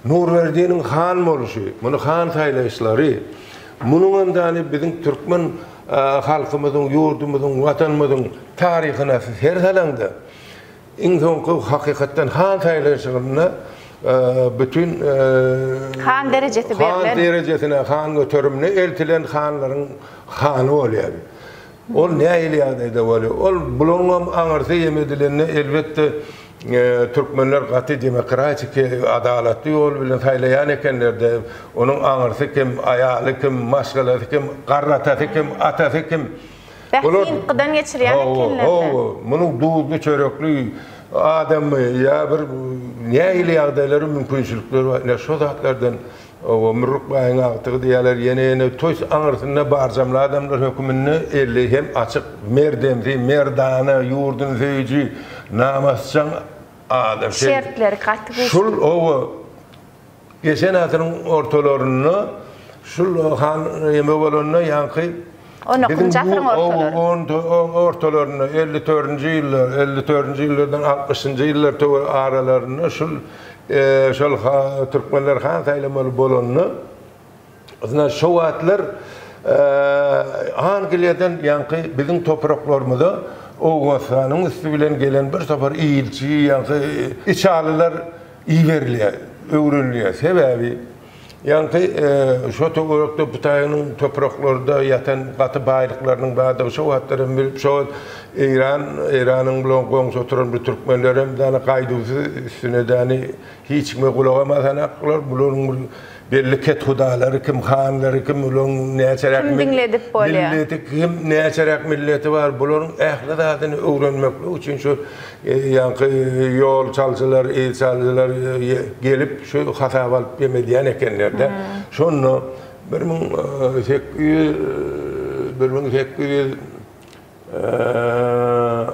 Nurverdi'nin han boluşu, bunu han saylaşları, bunun da bizim Türkmen halkımızın, yurdumuzun, vatanımızın tarihine her salanda en son hakikaten han saylaşlarına bütün han derecesi verilen. Han derecesine, han götürümüne eltilen hanların hanı oluyor. Ol ne iliyadaydı oluyor. Ol bulunmam anırsa yemedilerini elbette Türkmenler katı demokratik adaletli yol bilen saylayan ekenlerde onun anırsa kim, ayalı kim, maşgalası kim, qarratası kim, atası kim. Bəxtin qıdan geçiriyen ekenlerde. Bunun duzlu çöröklü adamı ya bir ne iliyadayları mümkünçülükleri var. Ne şu zatlardan Mürrük bayın ağıtığı diyalar yeni toys anırsında barcamlı adamlar hükümünü elli hem açık merdemzi, merdana, yurdun zeyci, namascan adam. Şertleri katı geçti. Şul o geçen atının ortalarını, şul han yemek olanına yankı onu kuncakrın ortalarını 54. yıllardan 60. yıllar aralarını şul Türkmenler han saylamalı bolonunu aslında şu atlar Angliya'dan yankı bizim topraklarımızda Oğuzhan'ın üstü bilen gelen bir sefer iyilçi yankı içalılar iyi veriliyor, öğreniliyor. Sebebi yankı şu toprakta Butay'ın topraklarda yatan katı baylıklarının bazı şu atların bilip şu İran'ın bloklarını oturan bir Türkmenlerin dana kaydusu üstüne dani hiç mi kulağımazan aklar bunun belli ket hudaları kim hanları kim bunun ne açarak milleti kim ne açarak milleti var bunun ehli adını öğrenmek için şu yankı yol çalcılar, il çalcılar gelip şu hata alıp yemediyen ekenlerde şunu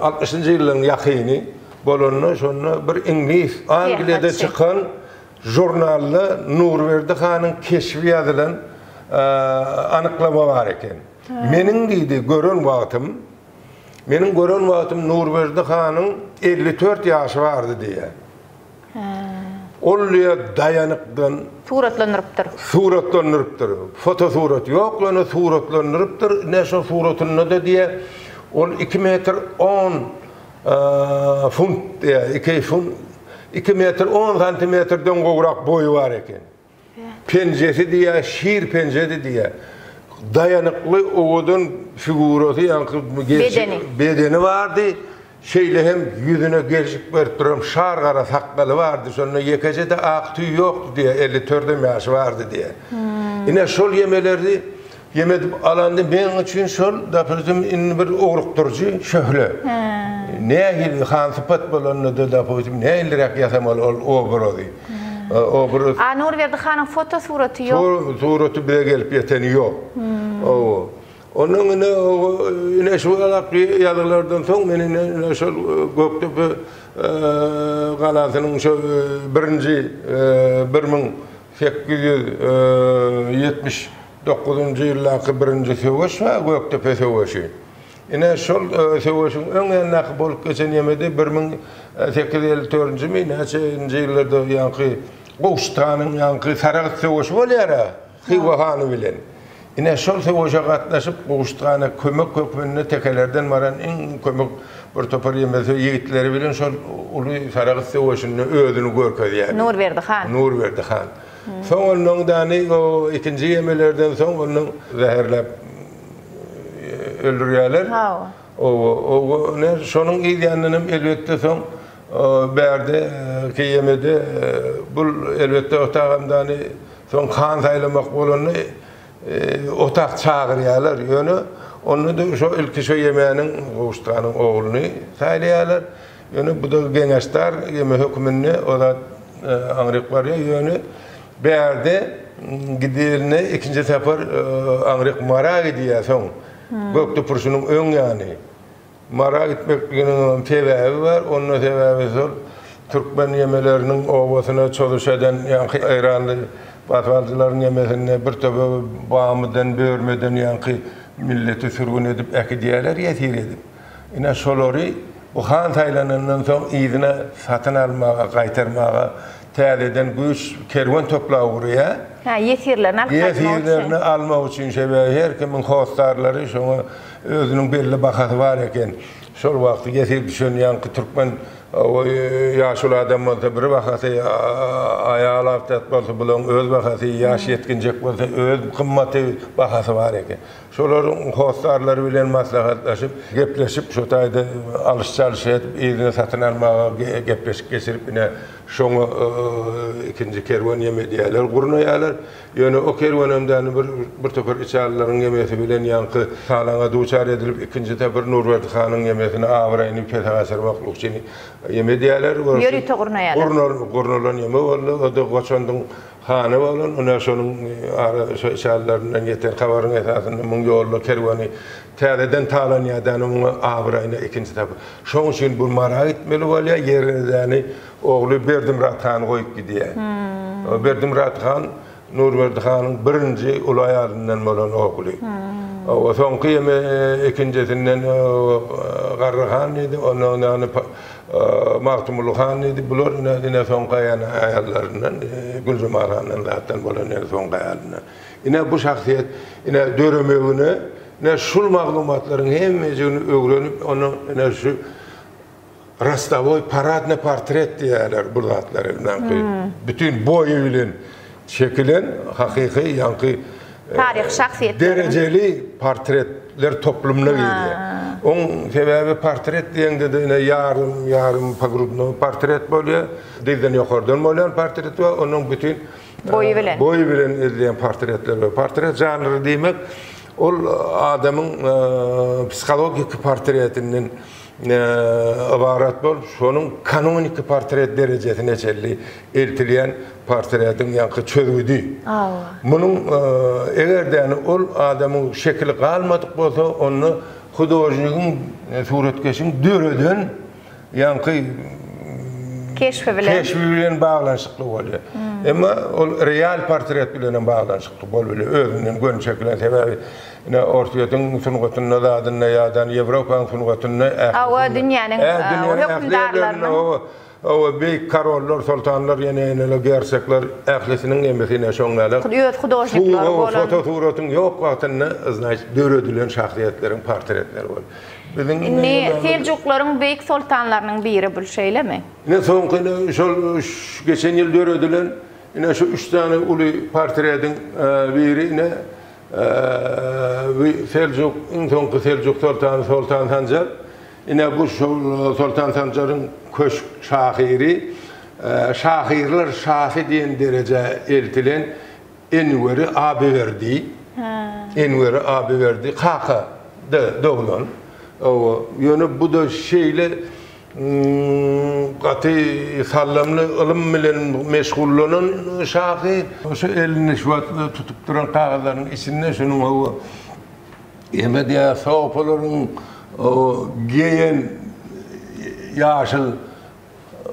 60. yılların yakini bolonunu şunu bir İngiliz Angliya'da çıkan jurnalda Nurverdi Han'ın keşfi yazılan anıklama var eken. Menin deydi görün vaktim Nurverdi Han'ın 54 yaşı vardı diye. Olluya dayanıktan suratlanırıptır. Fotosurat yok, onu suratlanırıptır. Ne şu suratını da diye ol 2 metre 10 funt diye 2 metre 10 santimetreden koğrak boyu var eken. Pencesi diye, şiir pencesi diye. Dayanıklı oğudun figurası yankı bedeni vardı. Şeyle hem yüzüne gerçek verttirim şargara sakkalı vardı. Sonra yekece de ak tüy yoktu diye 54 yaşı vardı diye. Yine şol yemelerdi. Yemedim alandı benim için şol da bizim bir oğrukturucu şöyle. Ne hil han sıfat bulanı da bizim ne ilrak yasamalı o burası. Nurverdi Han'ın foto surati yok. Surati bile gelip yeteni yok. Onun yine şu alak yazılardan son benim şu Göktepe Galası'nın şu birinci 1879 yıllaki birinci savaş var Göktepe Savaşı. Yine şu savaşın ön yanına bolup geçen yemede 1854 yıllarda yankı Boğuştan'ın yankı Sarıgıt Savaşı var ya Hıvahan'ı bilen. Yine şol savaşa katlaşıp Boğuştan'a kömök kökmenine tekelerden varan en kömök bir topar yemesi yiğitleri bilen şol ulu Sarıgıt Savaşı'nın ödünü görkedi yani. Nurverdi Han. Son onun dani o ikinci yemelerden son onun zehirlep öldürüyorlar. O ne şonun izyanının elbette son berde ki yemede bu elbette otağımdan son kan saylamak bolunu otak çağırıyorlar yönü. Onu da şu ilk şu yemeğinin Boğuştan'ın oğlunu saylayorlar. Yönü bu da gençler yeme hükmünü o da Anrik var ya yönü berde gidiline ikinci sefer Anrik Mara gidiyor son. Göktepe'nin ön yani. Mara gitmekinin sebebi var. Onun sebebi zor. Türkmen yemelerinin ovasına çalışan yankı İranlı batvalcıların yemesine bir tabi bağımdan, böğürmeden yankı milleti sürgün edip ekidiyeler yetir edip. Yine şolori bu han saylanından son izine satın almağa, kaytarmağa täzeden güýç kerwan toplaw gurýa. Ha, Yesirlerini almak için her kimin hostarları şoňa özüniň belli bahasy bar eken. Şol wagty yesir düşünýän Türkmen ýaşul adam bolsa bir bahasy aýal aptat bolsa bulan öz bahasy ýaş yetkinjek bolsa öz kymmaty bahasy bar eken. Şolaryň hostarlary bilen maslahatlaşyp, gepleşip şo taýda alış-çalış edip, ýerine satyn almaga gepleşip geçirip ine şoňa ikinji kerwan ýeme diýerler, gurnaýarlar. Ýöne o kerwanymdan bir topar içälilerin ýemesi bilen ýanky salaňa duçar edilip ikinji tepir Nurberdi hanyň ýemesini awraýyny kesagaçyrmak üçin ýeme diýerler. Ýöri togurnaýarlar. Gurnalan ýeme boldy, o da goçandyň hany bolan, ona şonuň içälilerden ýeten habaryň esasynda muň ýolda kerwany täzeden talanýadan awraýyny ikinji tepir. Şoň üçin bu marak etmeli bolýar, ýerine ogly Berdimurat han goýup gidýär. Berdimurat han Nurberdi hanyň birinji ulu aýalyndan bolan ogly. O soňky ýeme ikinjisinden Garryhan idi, ondan Magtumul han idi. Bular ine soňky aýallaryndan Gülzumar hanyň zatdan bolan soňky aýalyndan. Ine bu şahsiýet ine döremegine ne şul maglumatlaryň hemmesini öwrenip onu ine şu Rastavoy paradne portret diýerler bu zatlar bilen. Bütün boyu bilen çekilen hakyky ýanky tarih şahsiýetleri dereceli portretler toplumuna girýär. Oň sebäbi portret diýende de ýarym pagrubny portret bolýar. Dilden ýokardan bolan portret we onuň bütün boyu bilen edilen portretler we portret janry diýmek ol adamyň psikologik portretinden ibaret bol, şonuň kanonik portret derejesine çelli eltilýän portretiň ýanky çözgüdi. Munyň egerdäni ol adamyň şekli galmadyk bolsa, onu hudojnygyň suretkeşiň döreden ýanky keşfi bilen baglanşykly bolýar. Emma ol real portret bilen baglanşykly bolýar. Özüniň görnüşeklen sebäbi ortaýatyň sungatyna zadyna ýadan Ýewropaň sungatyna dünýäniň hökümdarlarynyň o beýik karollar, sultanlar ýene gersekler ählisiniň emesine şoňlalar. Hudojniklar bolan. Fotosuratyn ýok wagtyna döredilen şahsiýetleriň portretleri bol. Indi Seljuklaryň beýik sultanlarynyň biri bu şeýlemi? Ne soňky şol geçen ýyl döredilen ine şu 3 tane uly portretiň biri ine Seljuk, soňky Seljuk Sultan Sanjar, ine bu Sultan Sanjaryň köşk şahyry, şahyrlar şahy diýen derece eltilen Enweri Abiverdi. Enweri Abiverdi Kaka doglan. O ýöne bu da şeýle gaty sallamly ilim bilen meşgullanan şahyr. Şu elini şuwatly tutup duran kagazlaryň içinde şunuň o eme diýär sopalaryň o giyen ýaşyl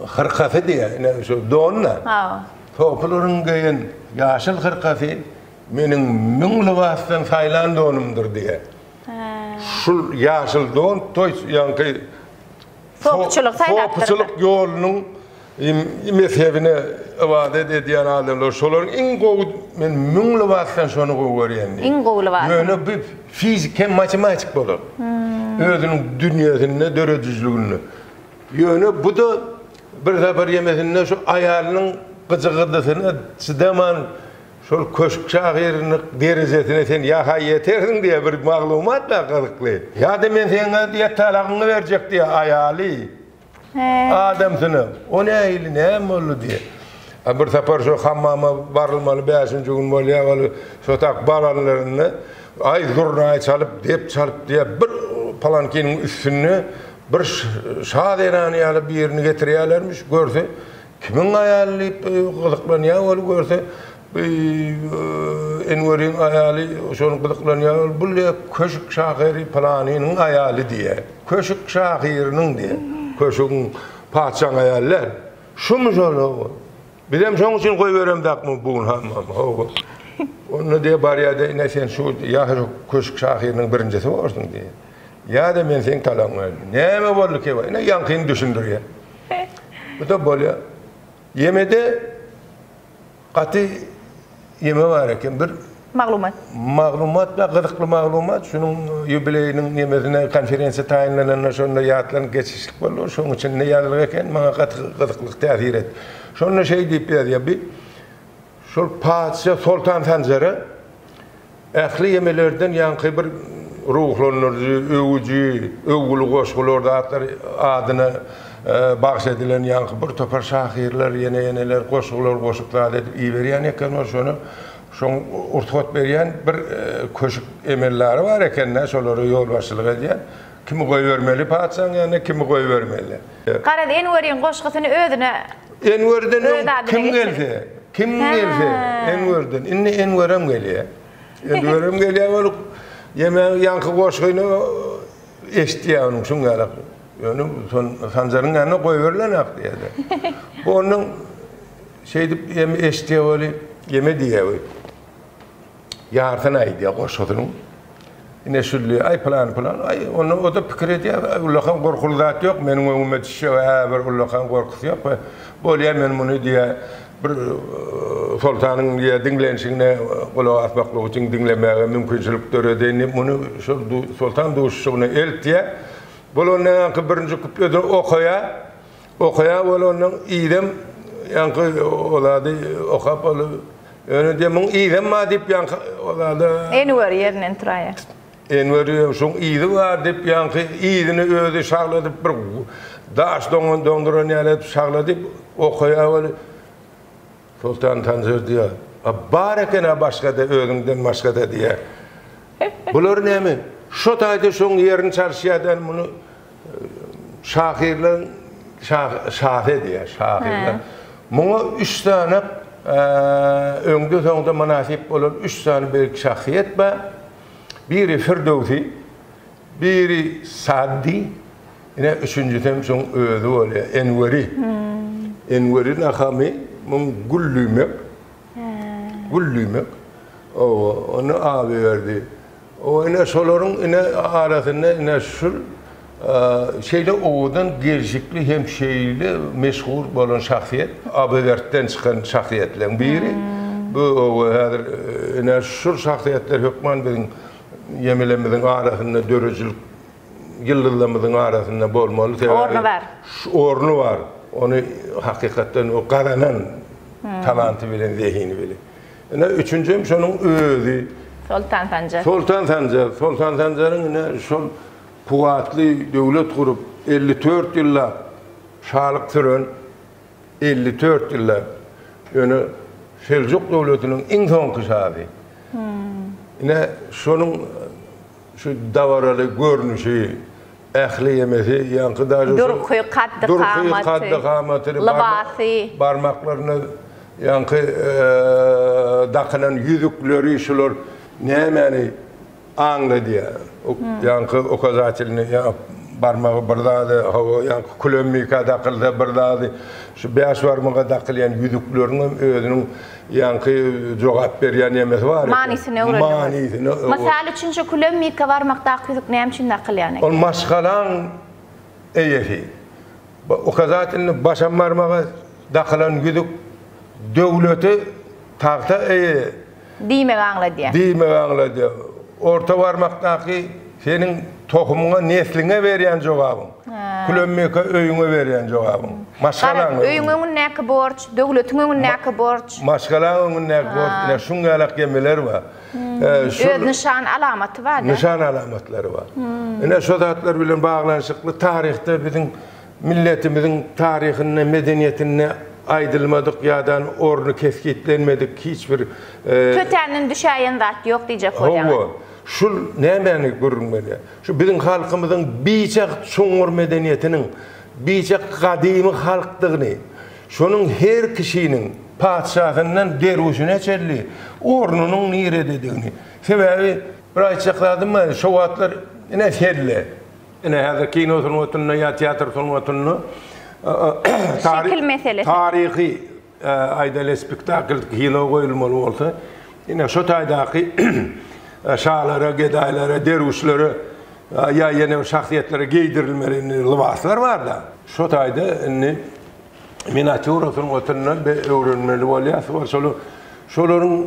hırkafy diýär, şu donna. Sopalaryň giyen ýaşyl hırkafy meniň müňli wagtdan saýlan donumdur diýär. Şul ýaşyl don toy ýanky Sopçuluk saylattırdı. Sopçuluk ýolunyň mezhebine ibadet edýän adamlar şolaryň iň gowy men müňli wagtdan şonu görýän. Iň gowy wagt. Ýöne bir fizik hem matematik bolar. Özüniň dünýäsini, döredijligini. Ýöne bu da bir zabar ýemesinde şu aýalynyň gyjygydysyna çydaman şol köşk şahyryny derejesine sen ýaha ýeterdiň diýe bir maglumat da gyrykly. Ýa-da men seňe diýe talagyny berjek diýe aýaly. Adamsyny. O näýli näme boldy diýe. Bir sapar şu hammama barylmaly 5-nji gün bolýar, şu tak baranlaryny ay zurnaý çalyp diýe bir palankiniň üstüne bir şaderany alyp bir ýerine getirýärlermiş. Görse kimin aýaly gydyklanýar bolup görse Enweriň aýaly şonu gydyklanýar, bu köşk şahyry planynyň aýaly diýe. Köşk şahyrynyň diýe. Köşüň paçaň aýallar. Şumy jolu? Bilem şoň üçin goý berem dakmy bugün hammam. Onu diýe barýada ine sen şu ýa köşk şahyrynyň birinjisi bolsun diýe. Ýa-da men sen talaňy. Näme boldy ki? Ine ýankyny düşündirýär. Bu da bolýar. Yemede katı yeme var eken bir maglumat ve gıdıklı maglumat. Şunun yubileyinin yemesine konferansiya tayinlanan şonda yatlan geçişlik bolur. Şonun için ne yazılır eken bana gıdıklık täsir et. Şonda şey deyip ya bir şol padişah Sultan Sancarı ähli yemelerden yankı bir ruhlanırdı, övücü, övgülü goşgularda atlar adına bahsedilen yankı bir topar şahirler, yeneler, goşgular, goşuklar edip iyi veriyen eken o şonu şon urtut beriyen bir köşük emelleri var eken şoları yol başçılık ediyen kimi koy vermeli padişahın yani kimi koy vermeli. Qarad Enver'in goşgusyny özüne Enver'den kim gelse? Kim gelse? Enver'den. İnne Enver'em geliyor. Enver'em geliyor olup yemeğin yankı goşguynu eştiye onun şungalak. Yani Sancar'ın yanına koyuverlen aklı yani. Bu onun şey deyip yeme eştiye oli yeme diye oli. Yartın ay diye goşgudunun. Yine şulli ay plan ay onu o da fikir ediyor. Ullakan korkulu zat yok. Benim önüme düşüyor. Bir ullakan korkusu yok. Böyle ben bunu diye bir sultanın diye dinlenişine kulağı atmaklık için dinlemeye mümkünçülükleri deyinip bunu sultan duşuşunu el diye böyle onun birinci küplede okuya böyle onun iyidem yankı oladı okap olu yani diye bunun iyidem ma deyip yankı oladı Enver yerinin turaya Enver'in şun iyidi var deyip yankı iyidini öde şağladıp bir daş donduran yalet şağladıp okuya böyle Sultan Sancar diyor. Barekene başka da ölümden başka da diye. Bunlar ne mi? Şu tayda şun yerin çarşıyadan bunu şahirler şahe diye şahirler. Bunu 3 tane öngü sonunda münasip olan 3 tane büyük şahsiyet var. Biri Firdevsi, biri Sa'di, yine üçüncüsü şun özü oluyor Enver'i. Enver'in akami mun güllümek. Onu abi verdi. O yine soların yine arasında yine şul şeyle oğudan gerçekli hemşehriyle meşhur olan şahsiyet. Abivert'ten çıkan şahsiyetlerin biri. Bu yine şul şahsiyetler hükman bizim yemelemizin arasında dörücülük yıllarımızın arasında bolmalı. Ornu var. Ornu var. Onu hakikaten o karanan talantı bilen, zihini bilen. Yani üçüncüm şunun özü. Sultan Sancar. Sultan Sancar'ın yine şu kuvvetli devlet kurup 54 yıllar şarlık süren 54 yıllar yani Selçuk devletinin en son kuşağı. Yine şunun şu davaralı görünüşü ähli yemesi yankı da durkuy kaddı kamati libasi parmaklarını yankı dakınan yüzükleri şular ne mani anla diye yankı o kazatilini parmağı birdadı hava yankı kulömmika dakıldı birdadı şu beş varmağa dakılayan yüzüklerinin özünün yankı cevap berýän yemesi var. Manisini öğrendim. Mesela üçüncü kulömmika varmakta yüzük näme üçin dakılýan? O maşgalan eýesi. O kazatilini başan barmağa dakılan yüzük döwleti tagta diýmek aňlady. Diýmek aňlady. Orta barmakdaky senin tohumuna nesline berýän jogabyň. Kulömmika öýüňe berýän jogabyň. Maşgalan öýüňiň näki borç, döwletiň näki borç. Maşgalan näki borç, ne şungalak yemeler var. Öz nişan alamaty var. Nişan alamatlary var. Ene şu zatlar bilen baglanşykly tarihte bizim milletimizin tarihine, medeniyetine aydılmadık yadan ornu keskitlenmedik hiçbir kötenin düşäýän zat ýok diýjek bolýar. Şul näme görünmeli? Şu bizim halkymyzyň biçek çoňur medeniyetiniň, biçek gadymy halkdygyny, şonuň her kişiniň padşahyndan derwüşine çelli, ornunyň niredidigini. Sebebi bir aýtsakladım mı? Şu wagtlar ene herle. Ene hazır kino sunwatyny ýa teatr sunwatyny şekil meselesi. Tarihi aýdaly spektakl kino goýulmaly bolsa, ene şu taýdaky şahlara, gedaýlara, derwüşlere ýa ýene şahsiýetlere giydirilmeli libaslar var da. Şu taýda miniatürasının oturundan bir öğrenmeli olyası var. Şoların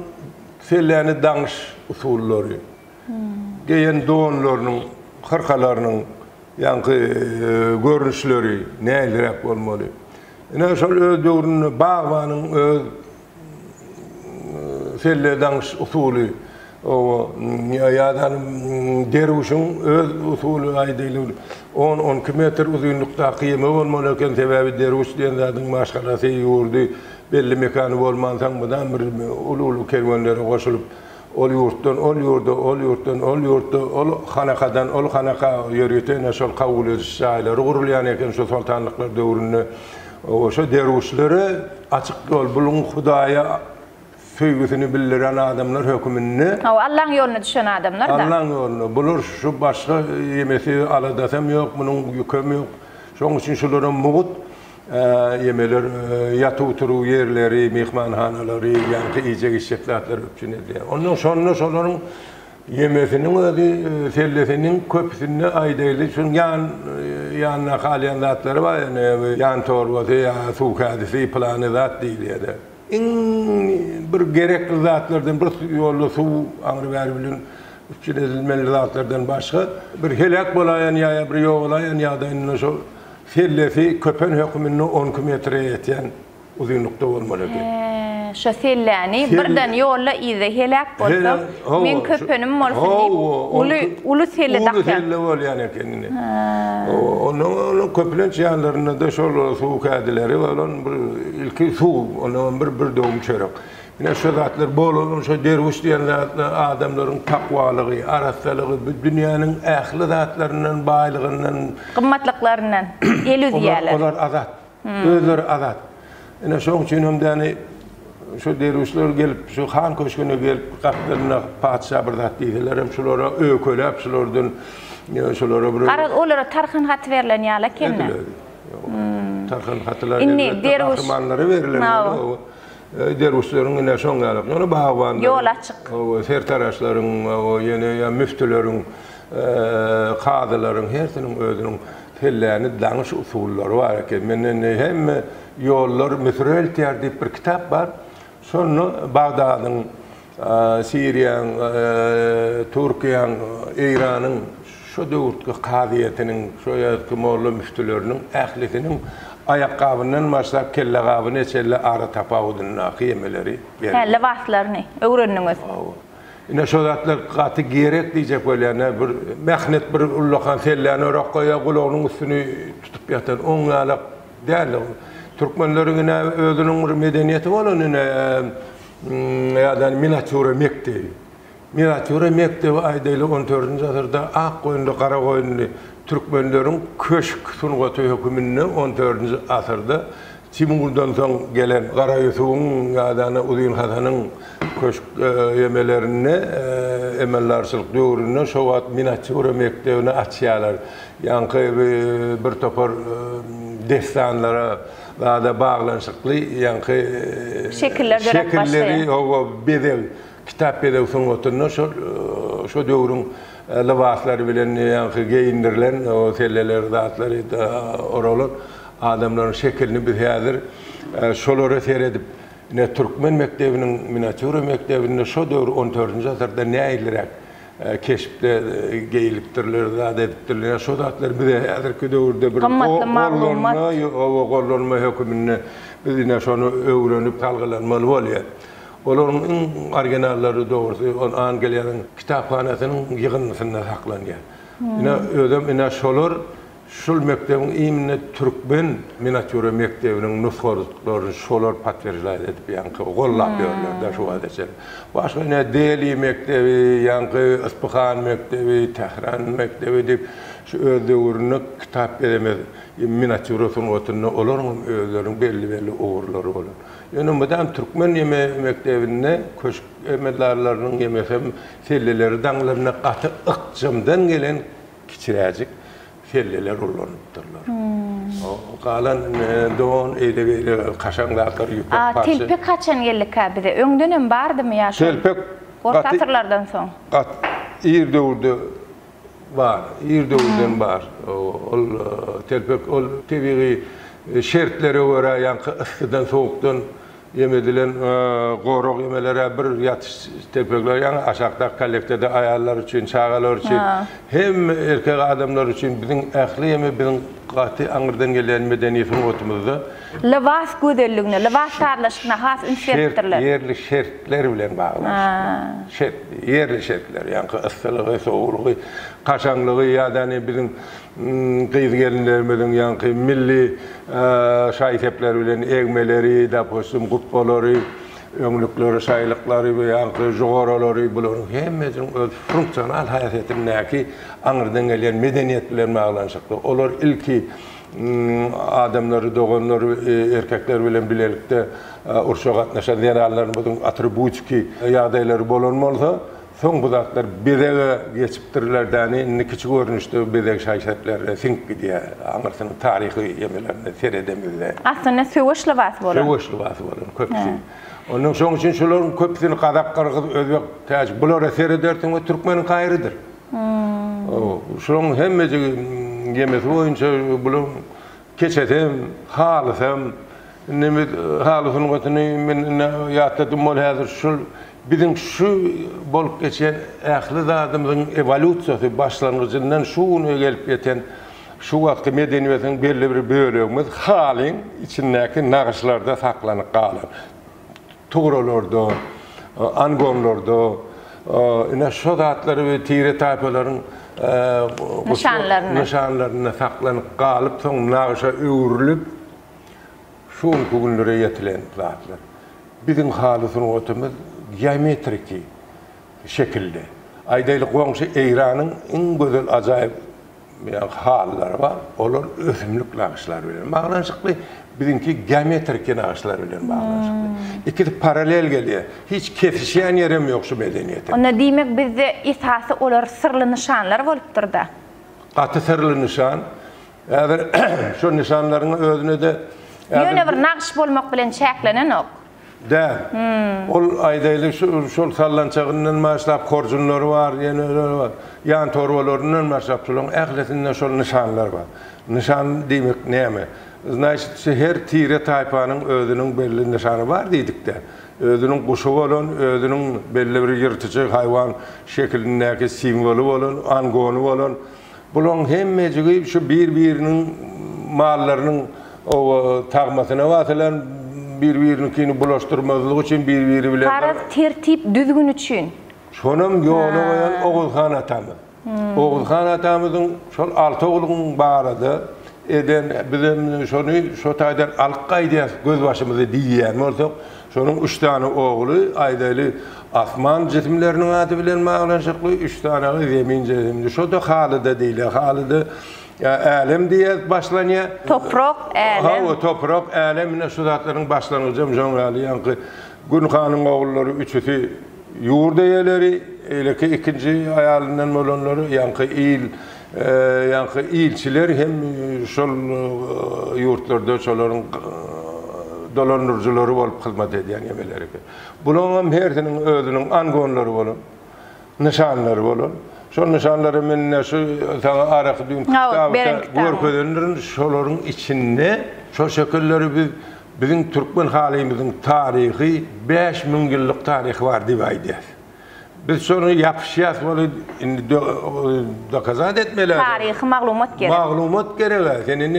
fellerini danış usulları. Geyen doğanlarının, hırkalarının yankı görünüşleri neylirek olmalı. Yine şol öz dövrünü bağvanın öz felle danış usulü o yadan dervişin öz usulü aydıylı 10-12 metre uzunlukta kıyımı olmalıken sebebi derviş diyen zaten maşgalası yurdu belli mekanı olmansan budan bir ulu kervanlara koşulup ol yurttan, ol yurtta, ol hanakadan, ol hanaka yürüyütüne şol kabul ediş şahileri kurulayan eken şu sultanlıklar dövrünü şu dervişleri açık yol bulun Hudaya sevgisini bildiren adamlar hükümünü Allah'ın yolunu düşen adamlar da. Allah'ın yolunu bulur, şu başka yemesi aladasam yok, bunun yüküm yok. Şunun için şuların muğut yemeler, yatı oturu yerleri, mihmanhanaları, yankı yiyecek içecekler öpçün ediyor. Ondan sonra şuların yemesinin özü, sellesinin köpüsünü aydaylı. Şunun yanına kalayan zatları var yani, yan torbası, ya su kadisi, planı zat değil ya da. Bir gerekli zatlardan, bir yollu su anrı verbilin, üçün edilmeli zatlardan başka, bir helak bolayan ya bir yol olayan ya da inna şu sellesi köpen hükümünü 10 metreye yeten uzunlukta olmalı. Şu sellani birden yolla izi helak bolsa, men köpenim molsun ulu selle dakkan. Ulu selle ol yani kendini. Onun köplen yanlarında da şol su kadileri var, onun bir ilki su, onun bir doğum çörek. Yine şu zatlar bol olun, şu derviş diyen adamların takvalığı, arasılığı, dünyanın ehli zatlarının, baylığından, kımmatlıklarından, elüziyeler. Onlar azat, özleri azat. Yine şunun için hem şu dervişler gelip, şu han köşküne gelip, kaplarına padişah bir zat deydiler, hem şulara ökölep, şulardan, şulara bir... Arad olara tarhan hat verilen yala kenne? Tarhan hatlar kahramanları verilen. Dervişlerin yine son gelip, onu bağvanlar. Yol açık. Sertaraşların, yine müftülerin, kadıların, hersinin özünün fellerini danış usulları var ki, hem yollar müsrel deyip bir kitap var. Sonra Bağdat'ın, Suriye'nin, Türkiye'nin, İran'ın şu dövrtki kadiyetinin, şu yadki moğlu müftülerinin, ehlisinin ayakkabının başlayıp kelle qabını eçelle ara tapavudunun akiyemeleri verir. Levaslarını öğrendiniz. Yine şu zatlar katı gerek diyecek böyle yani bir mehnet bir ullakan selleni rakkaya kulağının üstünü tutup yatan onlarla değerli. Türkmenlerin yine özünün bir medeniyeti var onun yani miniatüre mektebi. Miniatüre mektebi aydaylı 14. asırda ak koyunlu, kara koyunlu Türkmenlerin köşk sungatı hükümünü 14. asırda Timur'dan son gelen Kara Yusuf'un yani Uzun Hasan'ın köşk yemelerini emellarçılık dövrünü şovat miniatüre mektebini açıyorlar. Yankı bir topar destanlara daha da bağlanışıklı yankı şekilleri o bedel kitap bedel sungatını şu dövrün libasları bilen yankı giyindirilen o selleler zatları da oralar adamların şeklini bir hazır şoları seyredip ne Türkmen mektebinin miniatüre mektebinde şu dövr 14. asırda ne ayılarak keşifte geyiliptirler, zade ediptirler. Şu zatlar bir de hazır ki dövrde bir kollanma hükümünü biz yine şunu öğrenip talgılanmalı oluyor. Onların orijinalleri doğrusu Angeliya'nın kitaphanasının yığınısında saklanıyor. Yine ödem yine şolar şul mektebin imine Türkmen miniatüre mektebinin nüsxalarını şolar patverjler edip yankı gollap diyorlar da şu adetler. Başka yine Deli mektebi, yankı Ispahan mektebi, Tehran mektebi deyip şu ödevurunu kitap edemez miniatüre sungatını olur mu özlerin belli uğurları olur. Yani madem Türkmen mektebine köşk emellarlarının yemesem selleleri dağlarına katı ıkçımdan gelen kiçirecek felleler olurlar. O kalan doğun edebiyle kaşanlar yukarı parça. Telpek kaçan yerlik abi de öngdönüm vardı mı ya? Telpek orta asırlardan son. İr dövrde var, ir dövrden var. Telpek ol tebiği şertleri göre yankı ısıdan soğuktan yemedilen qoraq yemelere bir yatış tepekler yani aşağıda kollektede ayarlar için, çağalar için hem erkek adamlar için bizim ahli yeme bizim qati anırdan gelen medeniyetin otumuzda Libas güzelligine, libas tarlaşına has insettirler. Yerli şertler bilen bağlanır. Şert, yerli şertler yani ısılığı, soğuluğu, kaşanlığı ya da ne bizim kıyız gelinlerimizin yani milli şahitepler bilen egmeleri, deposum, kutbaları, önlükleri, sayılıkları ve yani joğaraları bunların hemimizin fonksiyonel hayatındaki anırdan gelen medeniyet bilen bağlanışıklı. Onlar ilki adamları, doğanları, erkekler bilen birlikte urşa qatnaşan generalların bunun atributiki yağdayları bolanmalısa son budatlar bedege geçiptirler dani kiçik görünüşte bedege şahitlerle think diye anırsının tarihi yemelerinde seyredemizler. Aslında söwüşli bas bolan. Söwüşli bas bolan köpüsü. Onun son için şuların köpüsünü Kazak, Kırgız, Özbek, Tacik bulara seyredersin ve Türkmenin gayrıdır. Şuların hemmeci yemesi boyunca bulun keçetem, halısam, nemi halısının ötünü men yatladım mol hazır şul bizim şu bolup geçen ahli zadımızın evolüsiyası başlangıcından şunu gelip yeten şu vakti medeniyetin belli bir bölümümüz halin içindeki nağışlarda saklanıp kalan. Tuğralarda, angonlarda, şu zatları ve tire tayfaların nişanlarına saklanıp kalıp son nağışa öğürülüp şu günlere yetilen zatlar. Bizim halısının otumuz geometriki şekilde. Aydaylı komşu İran'ın en güzel acayip halları var. Onlar ösümlük nağışlar bilen. Mağlanışıklı bizimki geometrik nağışlar bilen mağlanışıklı. İkisi paralel geliyor. Hiç kesişen yerim yok şu medeniyetin. Ona demek bizde isası olar sırlı nişanlar bolupdur da. Atı sırlı nişan. Eğer şu nişanların özüne de Yöne bir naqş bolmak bilen çeklenen ok. Da. Ol aydaylı şol sallançağından başlap korjunları var, yeneleri var. Yan torbalarından başlap şolun ahletinden şol nişanlar var. Nişan demek neyme? Значит, her tire tayfanın özünün belli nişanı var dedik de. Özünün kuşu olan, özünün belli bir yırtıcı hayvan şeklindeki simvolü olan, angonu olan. Bunun hemmeci şu birbirinin mallarının o tağmasına vatılan birbirininkini bulaştırmazlığı için birbiri bilen Taraz tertip düzgün için. Şonum yolu koyan Oğuzhan atamı. Oğuzhan atamızın şol altı oğlunun bağırdı. Eden bizim şonu şu taydan alqaydı göz başımızda diyen olsak şonun 3 tane oğlu aydaylı asman cisimlerinin adı bilen mağlanışıklı 3 tane zemin cisimdi. Şu da Halide değil. Halide alem diye başlanıyor. Toprak, alem. Ha, toprak, alemine şu zatların başlangıcı Jongali yankı Günhan'ın oğulları üçüsü yurda yerleri, eleki ikinci ayalından olanları yankı ilçiler hem şol yurtlarda şolların dolandırıcıları olup hizmet eden yemeleri. Bunun herinin özünün angonları olan, nişanları olan. Şol nişanları men şu araq düğün kitabı görközünün şolların içinde şu şekilleri bizim Türkmen halimizin tarihi 5000 yıllık tarih var diye. Biz şunu yapışıyaz böyle dokazat etmeler. Tarihi maglumat gerek. Maglumat gerek. Senin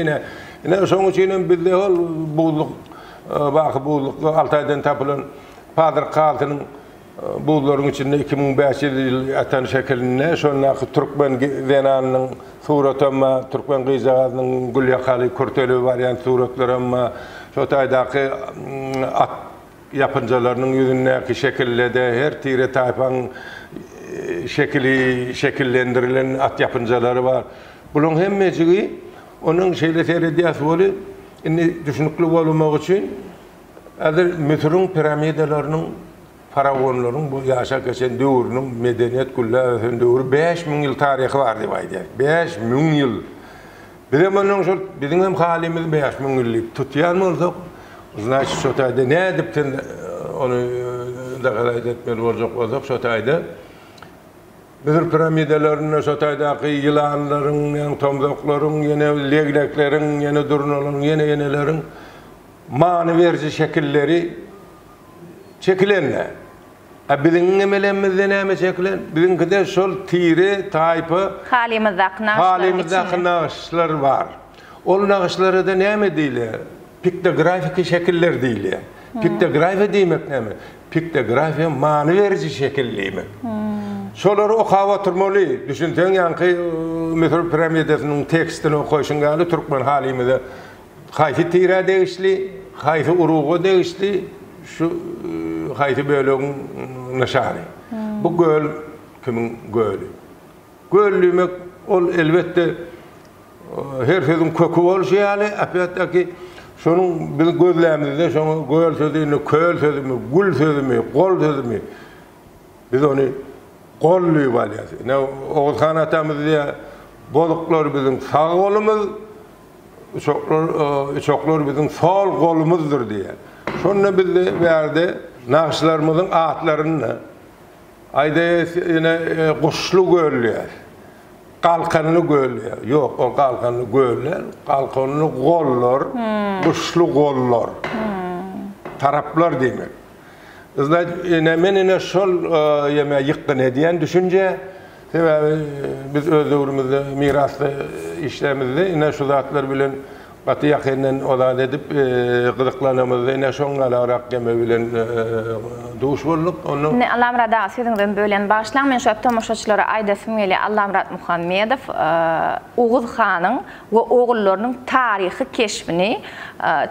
ne şunun için bizde ol bulduk bak bulduk Altay'dan tapılan Padre Kaltı'nın buğuların içinde 2005 yıl atan şekline şonla Türkmen zenanının suratı ama Türkmen gıyzağının gül yakalı kurteli variant suratları ama şu taydaki at yapıncalarının yüzündeki şekilde de her tire tayfanın şekillendirilen at yapıncaları var. Bunun hemmeciği onun şeyle seyrediyası oluyor. Şimdi düşünüklü olmak için Mısır'ın piramidalarının Faraonların bu yaşa geçen dövrünün medeniyet kullarının dövrü 5000 yıl tarihi var diye. 5000 yıl. Bizim hem halimiz 5000 yıl tutuyan mı olduk? Значит, şu tayda ne edip onu da etmeli olacak olsak şu tayda Bizim piramidelerin, Sotay'daki yılanların, tomzokların, yine legleklerin, yine durnaların, yine yenelerin mani verici şekilleri çekilenler. Bizim emelemizde neyme çekilen? Bizimki de sol tiri, taypı, halimizdeki nağışlar var. O nağışları da neyme değil? Piktografik şekiller değil. Piktografi demek neyme? Piktografi mani verici şekilliymek. Şoları okava oturmalı. Düşünsen yankı Mısır piramidasının tekstini okuyuşun gali Türkmen halimizde hayfi tira değişli, hayfi uruğu değişli, şu hayfi bölüğün nişanı. Bu göl kimin gölü? Göllümek ol elbette her sözün kökü ol şey hali, apiyattaki şunun biz gözlerimizde şunu göl sözünü, köl sözünü, gül sözünü, kol sözünü biz onu kolluyu valyası. Oğuzhan atamız diye bozuklar bizim sağ kolumuz, çoklar bizim sol kolumuzdur diye. Sonra biz de verdi nağışlarımızın ağıtlarını ayda yine kuşlu göllüyor. Kalkanını göllüyor. Yok o kalkanını göller, kalkanını kollar, kuşlu kollar. Taraplar demek. Men ine şol yemeğe yıkkın ediyen düşünce biz öz dövrümüzde miraslı işlerimizde ine şu zatlar bilen batı yakından odan edip gıdıklanımızda ine şongal olarak yeme bilen duş bulup onu Allah'ım rada sizden bölen başlan men şu tomoşaçılara ayda simeli Allah'ım Rat Muhammedov Oğuz Han'ın ve oğullarının tarihi keşfini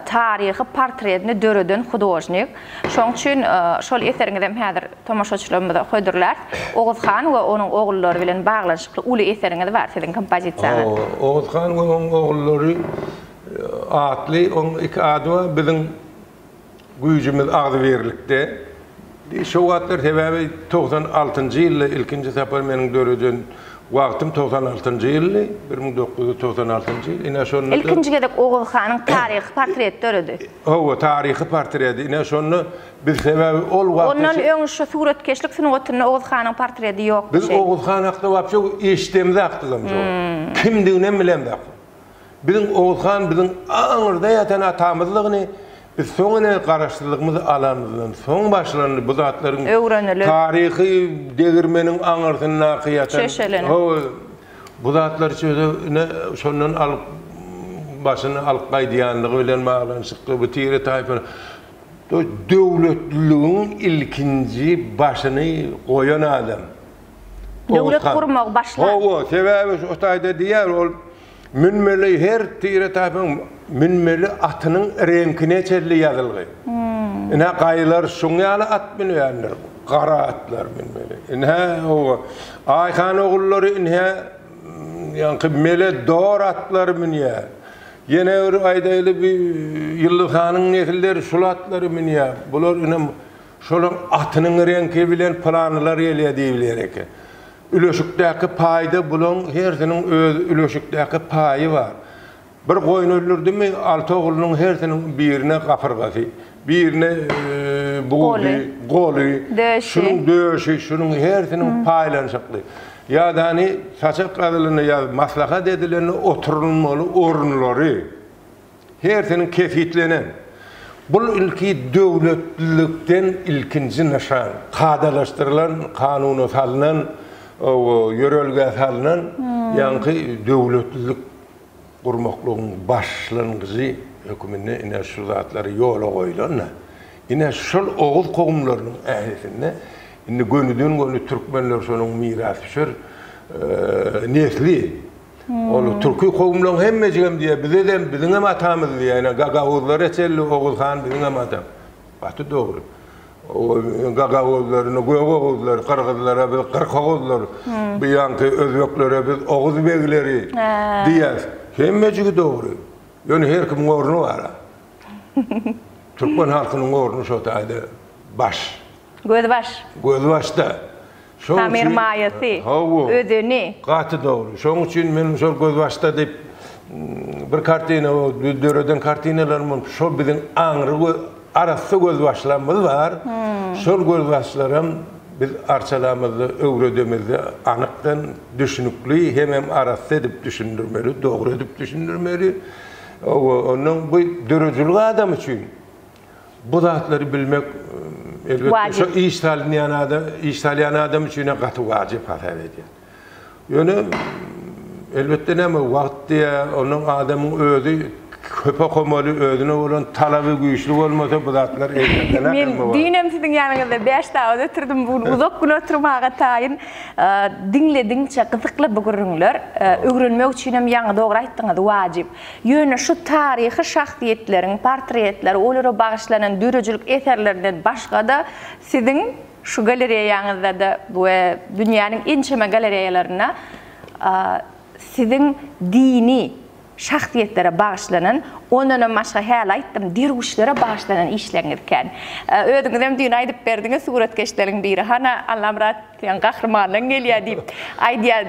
tarihi portretini dörödön hudojnik. Şoň üçin şol eseringizden häzir tomoşaçylarymyza koydurlar. Oğuz Han ve onun oğulları bilen baglanşykly uly eseriňiz bar sizin kompozisiýaňyz. Oğuz Han we onun oğulları atly on iki adı bizim güýjimiz agdy berlikde. Şu wagtlar sebäbi 96-njy ýylda ilkinji sapar meniň dörödön wagtym 96-njy ýyly 1996-njy ýyl. Ine şonu ilkinji gedek Oğuz Han'yň tarihi portret dörödü. O tarihi portreti. Ine şonu biz sebäbi ol wagtda. Ondan öň şu suretkeşlik sunuň ötürine Oğuz Han'yň portreti ýok. Biz Oğuz Han hakda wapşy eşdemde aktygym jok. Kimdigine bilemdik. Bizim Oğuz Han bizim aňyrda ýatan atamyzlygyny biz soňuna garaşdyrlygymyzy alamyzdan soň başlaryny bu zatlaryň tarihi degirmeniň aňyrsyny nakyýatan. Bu zatlar söýüne şondan alyp başyny alyp gaýdýanlygy bilen baglanşykly bu tire taýpy döwletligiň ilkinji başyny goýan adam. Döwlet gurmak başlar. Sebäbi şu taýda diýär ol münmeli her tire taýpyň münmeli atynyň reňkine çelli ýazylgy. Ine gaýlar şuňaly at binýärler, gara atlar münmeli. Ine o Ayhan ogullary ine ýa-ni mele dor atlar binýär. Ýene bir aýdaýly bir Ýyldızhanyň nesilleri şol atlary binýär. Bular ine şolaň atynyň reňki bilen planlar ýelýär eken. Üleşikdäki paýda bulan hersiniň öz üleşikdäki paýy bar. Bir goýun öldürdümi, alty oğlunyň hersiniň birine gapyrgasy, birine buğdy, goly, şunun döşi, şunun hersiniň paýlanşykly. Ýa-da saçak gadylyny ýa maslahat edilen oturulmaly orunlary hersiniň kefitlenen. Bul ilki döwletlilikden ilkinji nişan, kadalaşdyrylan, kanuny salynan yörelge salynan ýa-ni döwletlilik gurmaklygyň başlangyjy hökümine ine şu zatlary ýola goýulanna. Ine şol Oğuz gowumlarynyň ählisinde indi gönüden gönü türkmenler şonuň mirasçyr nesli. Ol türkü gowumlaryň hemmejigem diýe biziň hem atamyz diýe Gagawuzlar eçelli Oğuz Han biziň hem atam. Batı dogry. O Gagawuzlaryny Goýgawuzlar, Kyrgyzlara biz Kyrkaguzlar, bu ýanky özbeklere biz Oğuz begleri diýär. Hemmejigi dogry. Ýöne her kim orny bar. Türkmen halkynyň orny şo taýda baş. Gözbaş. Gözbaşda. Tamir maýasy, ödeni. Gaty dogry. Şoň üçin men şol gözbaşda diýip bir kartina döröden kartinalarym şo biziň aňry arasy gözbaşlarymyz bar. Şol gözbaşlarym biz arçalamızı, öwredemizi anykdan düşünükli hemem arasy edip düşündirmeli, dogry edip düşündirmeli. Onun bu dörücülük adam için bu zatları bilmek elbette şu iştalyan adam için katı vacip hasar ediyor. Yani elbette näme wagt diye onun adamın özü köpe komaly özüne bolan talaby güýçli bolmasa bu zatlar eýtenden Men dinem sizin ýanynızda 5 dağa ötürdüm bu uzak gün oturmaga taýyn dinlediňçe gyzykly bugürüňler öwrenmek üçin hem ýaňy dogry aýtdyňyz wajip. Ýöne şu taryhy şahsiýetleriň portretleri olara bagyşlanan dürüjülük eserlerinden başga da sizin şu galeriýaňyzda da bu dünýäniň ençeme galeriýalaryna sizin dini şahsiyetlere bağışlanan, ondan başka hayal aytdım, dervişlere bağışlanan işlenirken. Ödüňizem dün aýdyp berdiniz, suratkeşlerin biri, hana Allamrat ýan gahrmanlyň gelýär diýip, aýdýar,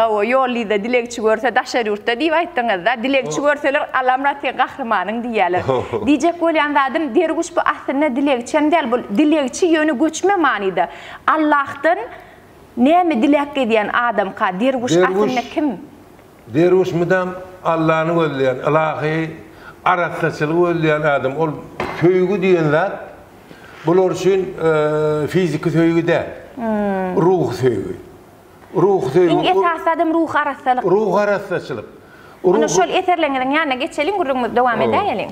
o ýollyda dilekçi görse daşar ýurtda diýip aýtdyňyz da, dilekçi görseler Allamrat ýan gahrmanyň diýerler. Diýjek bolýan zadyň derwiş bu aslynda dilekçi däl, bu dilekçi ýöne göçme manyda. Allah'tan näme dilek edýän adam ka derwiş aslynda kim? Derwiş midam Allah'ını gözleyen, ilahi araçsaçılığı gözleyen adam, ol söýgü diýen zat, bular üçin fiziki söýgü de, ruh söýgü. Ruh söýgü. Iň esas adam ruh araçsaçylyk. Ruh araçsaçylyk. Onu şol eterleriňiň ýanyna geçelim, gurulmy dowam edäýelim.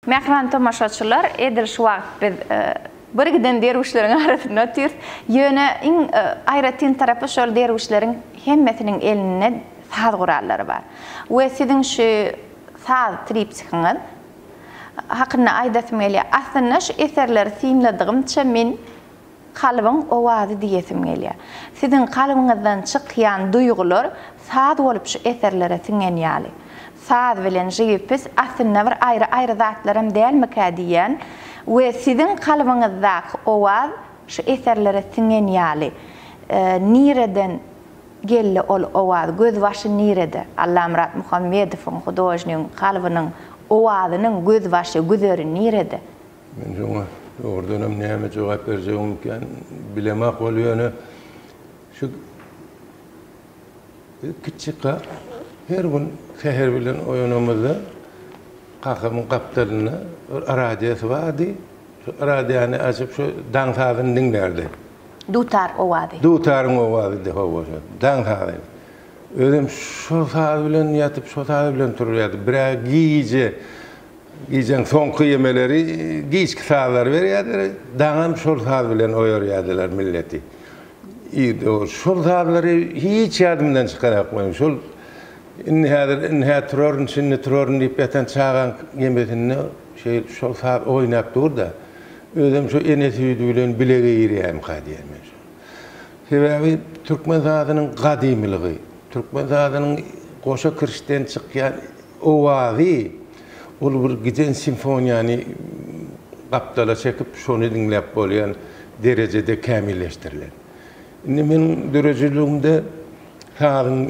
Mehman tamaşaçılar, edil şu vaqt biz birgiden dervişlerin arasında ötüyoruz. Yöne ayrıtın tarafı şol dervişlerin hemmesinin eline saz kuralları var. Ve sizin şu saz tripsikiňiz hakkında aydatmeli. Aslında şu eserleri simlediğimçe men kalbin owazy diyesim gelýär. Sizin kalbinizden çykýan duygular saz bolup şu eserlere singen ýaly. Saz bilen jypys aslında bir ayrı zatlarym dälmika diýen we sizin kalbinizdäki owaz şu eserlere singen ýaly. Nireden geldi ol owaz, göz başı nirede? Allam Murat Muhammedowyň hodoşnyň kalbynyň owazynyň göz başı, gözleri nirede? Men şoňa ordanam näme jogap berjegim eken bilemek bolýany. Şu kiçika her gün seher bilen oýanamyzda kakymyň gapdalyna radiýasy bardy. Şu radiýany açyp şu daň sazyny dinlerdi. Dutar owazy. Dutaryň owazy diýip bolýar. Daň sazy. Özüm şu saz bilen ýatyp şu saz bilen turýardy. Birer giýjen soňky ýemeleri giýişki sazlar berýärler. Daňam şol saz bilen oýarýardylar milleti. Şol sazlary hiç ýadymdan çykarakmaýyn. Şol inhä turaryn şinni turaryn diýip ýatan çagan ýemesini şol saz oýnap durda. Özüm şu enesi bilen bilege ýerýärm hadýärmen. Sebebi türkmen sazynyň gadymligi, türkmen sazynyň goşa kirişden çykýan owazy, ol bir giden simfoniýany gapdala çekip şonu dinläp bolýan derejede kämilleşdirilen. Indi men dörejiligimde sazyň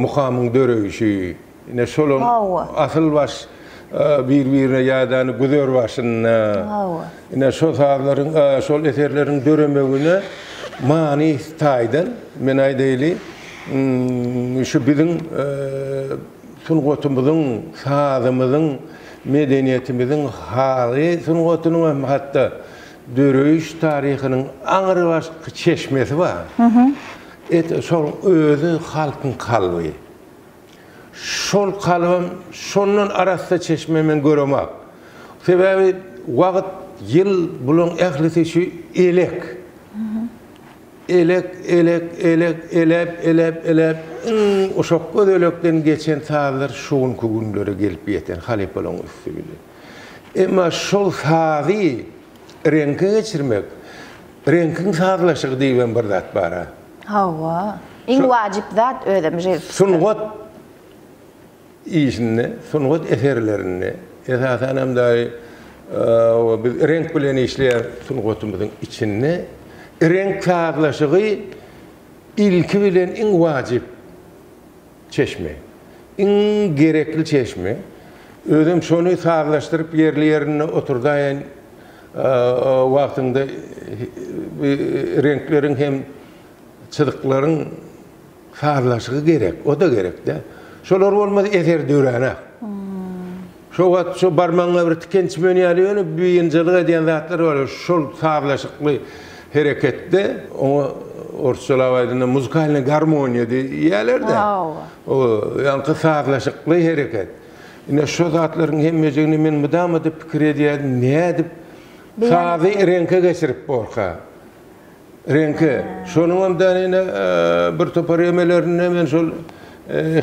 muhamyň döreýişi, ine şolun asyl baş bir-birine ýadany güzer başyna, ine şol sazlaryň, şol eserleriň döremegine mani taýdan men aýdaýly şu biziň sungatymyzyň, sazymyzyň, medeniýetimiziň haly sungatynyň hatda döreýiş taryhynyň aňyry başky çeşmesi bar. Şol özü halkyň kalby. Şol kalbym şondan arasynda çeşme men göremek. Sebebi wagt ýyl bulan ählisi şu elek. Elep oşak gözelekden geçen sazlar şoň günlere gelip ýeten halypalaň üstü bilen. Emma şol sazy reňke geçirmek, reňkiň sazlaşygy diýen bir zat bar. Hawa. Iň wajyp zat ödem jep. Sungat işini, sungat eserlerini, esasen hem de biz renk bilen işleyen sungatymyzyň içinde renk sazlaşygy ilki bilen iň wajyp çeşme, iň gerekli çeşme. Özüm şonu sazlaşdyryp ýerlerine oturdaýan wagtynda renkleriň hem çyzyklaryň sazlaşygy gerek, o da gerek de. Şolar bolmady eser döräne. Şo wagt şu barmaňa bir tikençmeni ýalyny biýinjilik edýän zatlar bar. Şol sazlaşykly hereketde oňa orçulap aýdynda muzikalny garmoniýa diýerler-de. O ýanky sazlaşykly hereket. Ine şo zatlaryň hemmejigini men mydam edip pikir edýär, nädip sazy reňke geçirip borka. Reňke. Şonuň hem ine bir topar ýemelerini men şol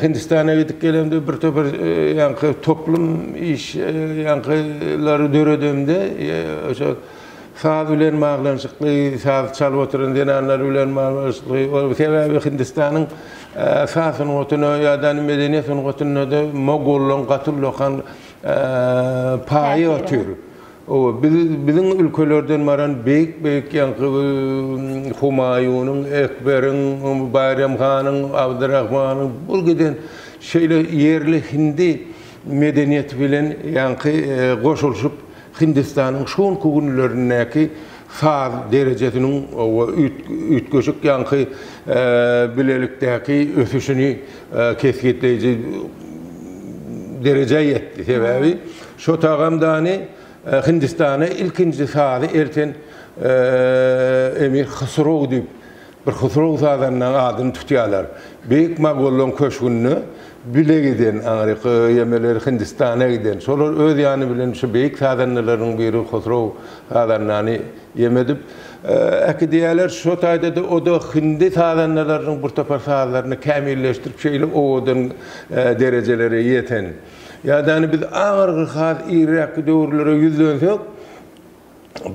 Hindistan'a gidip gelemde bir topar yankı toplum iş yankıları döredimde saz bilen mağlanşykly, saz çalyp oturan denanlar bilen mağlanşykly. O sebebi Hindistan'yň sazyny otuny ýa-da medeniýetini otuny da Mogollan gatullokan paýy otur. O biziň ülkelerden maran beýik ýanky Humayunyň, Ekberiň, Bayram Hanyň, Abdurrahmanyň bu giden şeýle ýerli hindi medeniýeti bilen ýanky goşulşyp Hindistanyň şoň günlerindäki saz derejesiniň ütgeşik ýanky bilelikdäki ösüşini kesgitleýici derejeye ýetdi. Sebebi şo tagamdany Hindistan'a ilkinci sazy erten Emir Khusrow diýip bir Husrew Sadan'dan adyny tutýarlar. Beýik Mogollon köşgünni bile giden Amerika yemeleri Hindistan'a giden. Şolar öz ýany bilen şu beýik sadanlaryň biri Husrew Sadanny yemedip akidiýalar şu taýda da o da Hindi sadanlaryň bir topar sadalaryny kämilleşdirip şeýle odan derejelere ýeten. Ýa-da biz ağır has Irak döwürlere ýüzlensek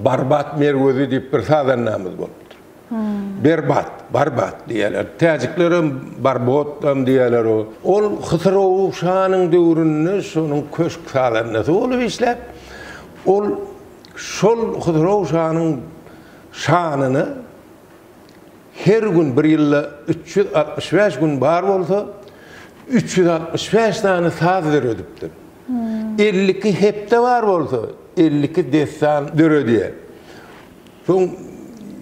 Barbat merwezi diýip bir sadannamyz bolupdy. Barbat diýerler. Täjiklerim Barbotdam diýerler o. Ol Husrew şanyň döwründe şonuň köşk sadanlary bolup işläp, ol şol Husrew şanyň şanyny her gün bir ýylda 365 gün bar bolsa 365 tane saz döredipdir. 52 hepde var bolsa 52 destan dörediye. Soň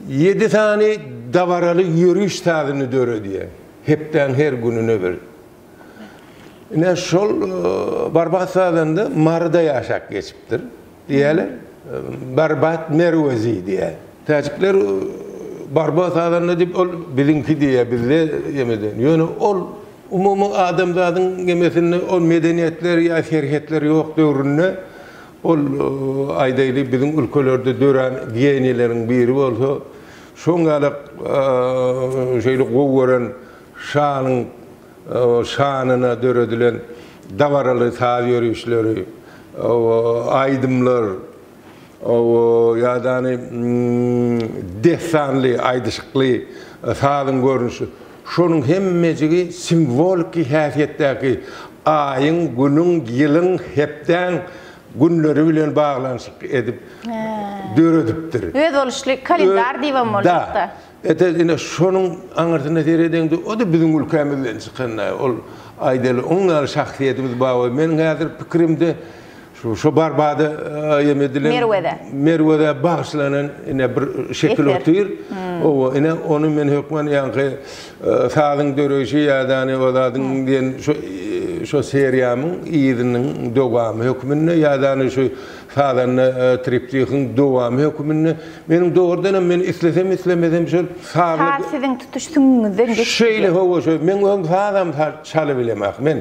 7 tane davaralı yürüyüş tarzını dörediye. Hepden her gününe bir. Ine şol Barbat sadanda marda ýaşak geçipdir. Diýerler. Barbat merwezi diye. Täjikler Barbat sadanda diýip ol bilinki diýe bizde ýemeden. Ýöne ol umumy adamzadyň gemesinde ol medeniýetler ýa şerhetler ýok döwründe ol aýdaýly biziň ülkelerde dören giýenileriň biri bolsa şoňalyk şeýle gowuran şanyna döredilen davaraly saz ýörüşleri, aýdymlar, ýa-da desanly, aýdyşykly sazyň görnüşi şonuň hemmejigi simbolik häsiýetdäki aýyň, günüň, ýylyň hepden günleri bilen bağlanşyk edip döredipdir. Öz oluşly kalendar diýip bolupdy. Ene şonuň aňyrtyna teredeňde o da biziň ülkemizden çykan ol aýdaly oňlar şahsiýetimiz bawa. Men häzir pikirimde şu Barbada ýemedilen Merwede bagşlanan ene bir şekil ötür. O ene onu men hökmen ýa-ni sazyň döreşi ýa-da oladyň diýen şu seriýamyň ýygynyň dowamy hökmünde ýa-da şu sazyň triptihiň dowamy hökmünde meniň dogrudan men islesem islemesem şol siziň tutuşdygyňyzdan geçip şeýle howa şu men öň sadam çaly bilemek men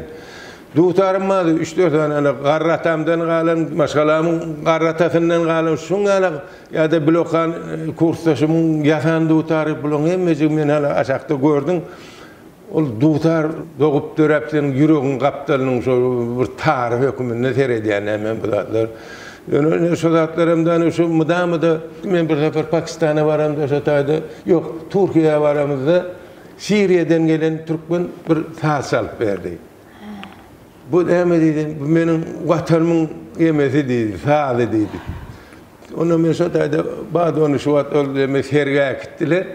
dutarym 3-4 tane garratamdan galan maşgalamyň garratasyndan galan şuňaly ýa-da blokan kursdaşymyň ýasan dutary bulan hemmesi men hala aşakda gördüm. Ol dutar dogup döräpden ýüregiň gapdalynyň şo bir taryh hökmünde teredýän hemen bu zatlar. Ýöne şu zatlarymdan şu mydamyda men bir sefer Pakistana baramda şu taýda ýok Türkiýe baramyzda Siriýeden gelen türkmen bir saz salyp berdi. Bu näme diýdi? Bu meniň watanymyň ýemesi diýdi, sazy diýdi. Onu men şu taýda bada onu şu wat öldürme herge gitdiler.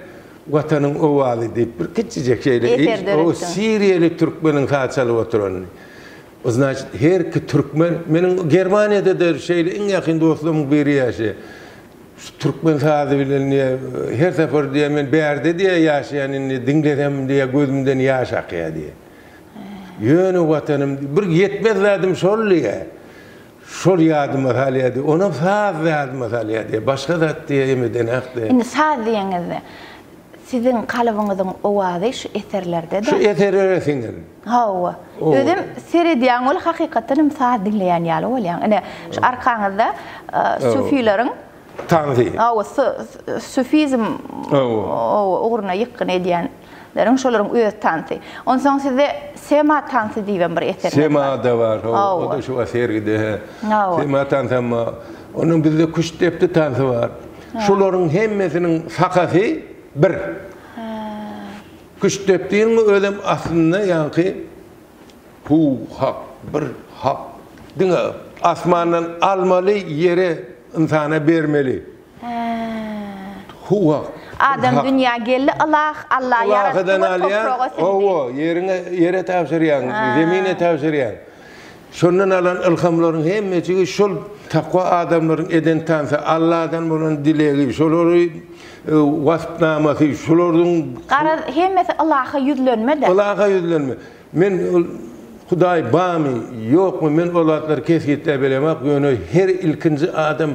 Watanyň owazy diýip bir kiçijek şeýle o Siriýeli türkmeniň saz çalyp oturan. O значит her ki türkmen meniň Germaniýada da şeýle iň ýakyn dostumyň biri ýaşy. Türkmen sazy bilen her sefer diýe men berde diýe ýaşaýanyny diňledem diýe gözümden ýaş akýar diýe. Ýöne watanym bir ýetmez zadım şollyga. Şol ýadyma halýady. Ona saz ýadyma halýady. Başga zat diýe emeden hakdy. Indi saz diýeňizde siziň kalybyňyzyň owazy şu eserlerde de. Şu eserlere singen. Hawa. Özüm serediýän ol hakykatdan saz dinleýän ýaly bolýan. Ene şu arkaňyzda sufiýleriň tanzy. Hawa sufizm ugruna ýykyn edýän derin şolaryň öz tanzy. Onsoň size sema tanzy diýen bir eser. Sema da var. O da şu esergide. Sema tanzy ama onun bizde kuş depdi tanzy var. Şolaryň hemmesiniň sakasy bir. Kuş depdiň ölüm aslynda ýa-ni hu hak bir hak diňe asmandan almaly ýere insana bermeli. Hu hak Adam dünýä geldi Allah yaratdy toprağa sen. Yere täwsirýän, zemine täwsirýän. Şondan alan ilhamlaryň hemmesi şol takwa adamlaryň eden tansy Allahdan bolan dilegi şolary wasfnamasy şolaryň hemmesi Allah'a ýüzlenmedi. Allah'a ýüzlenme. Men Hudaý bamy ýokmy men olatlar kesgitde bilemek ýöne her ilkinji adam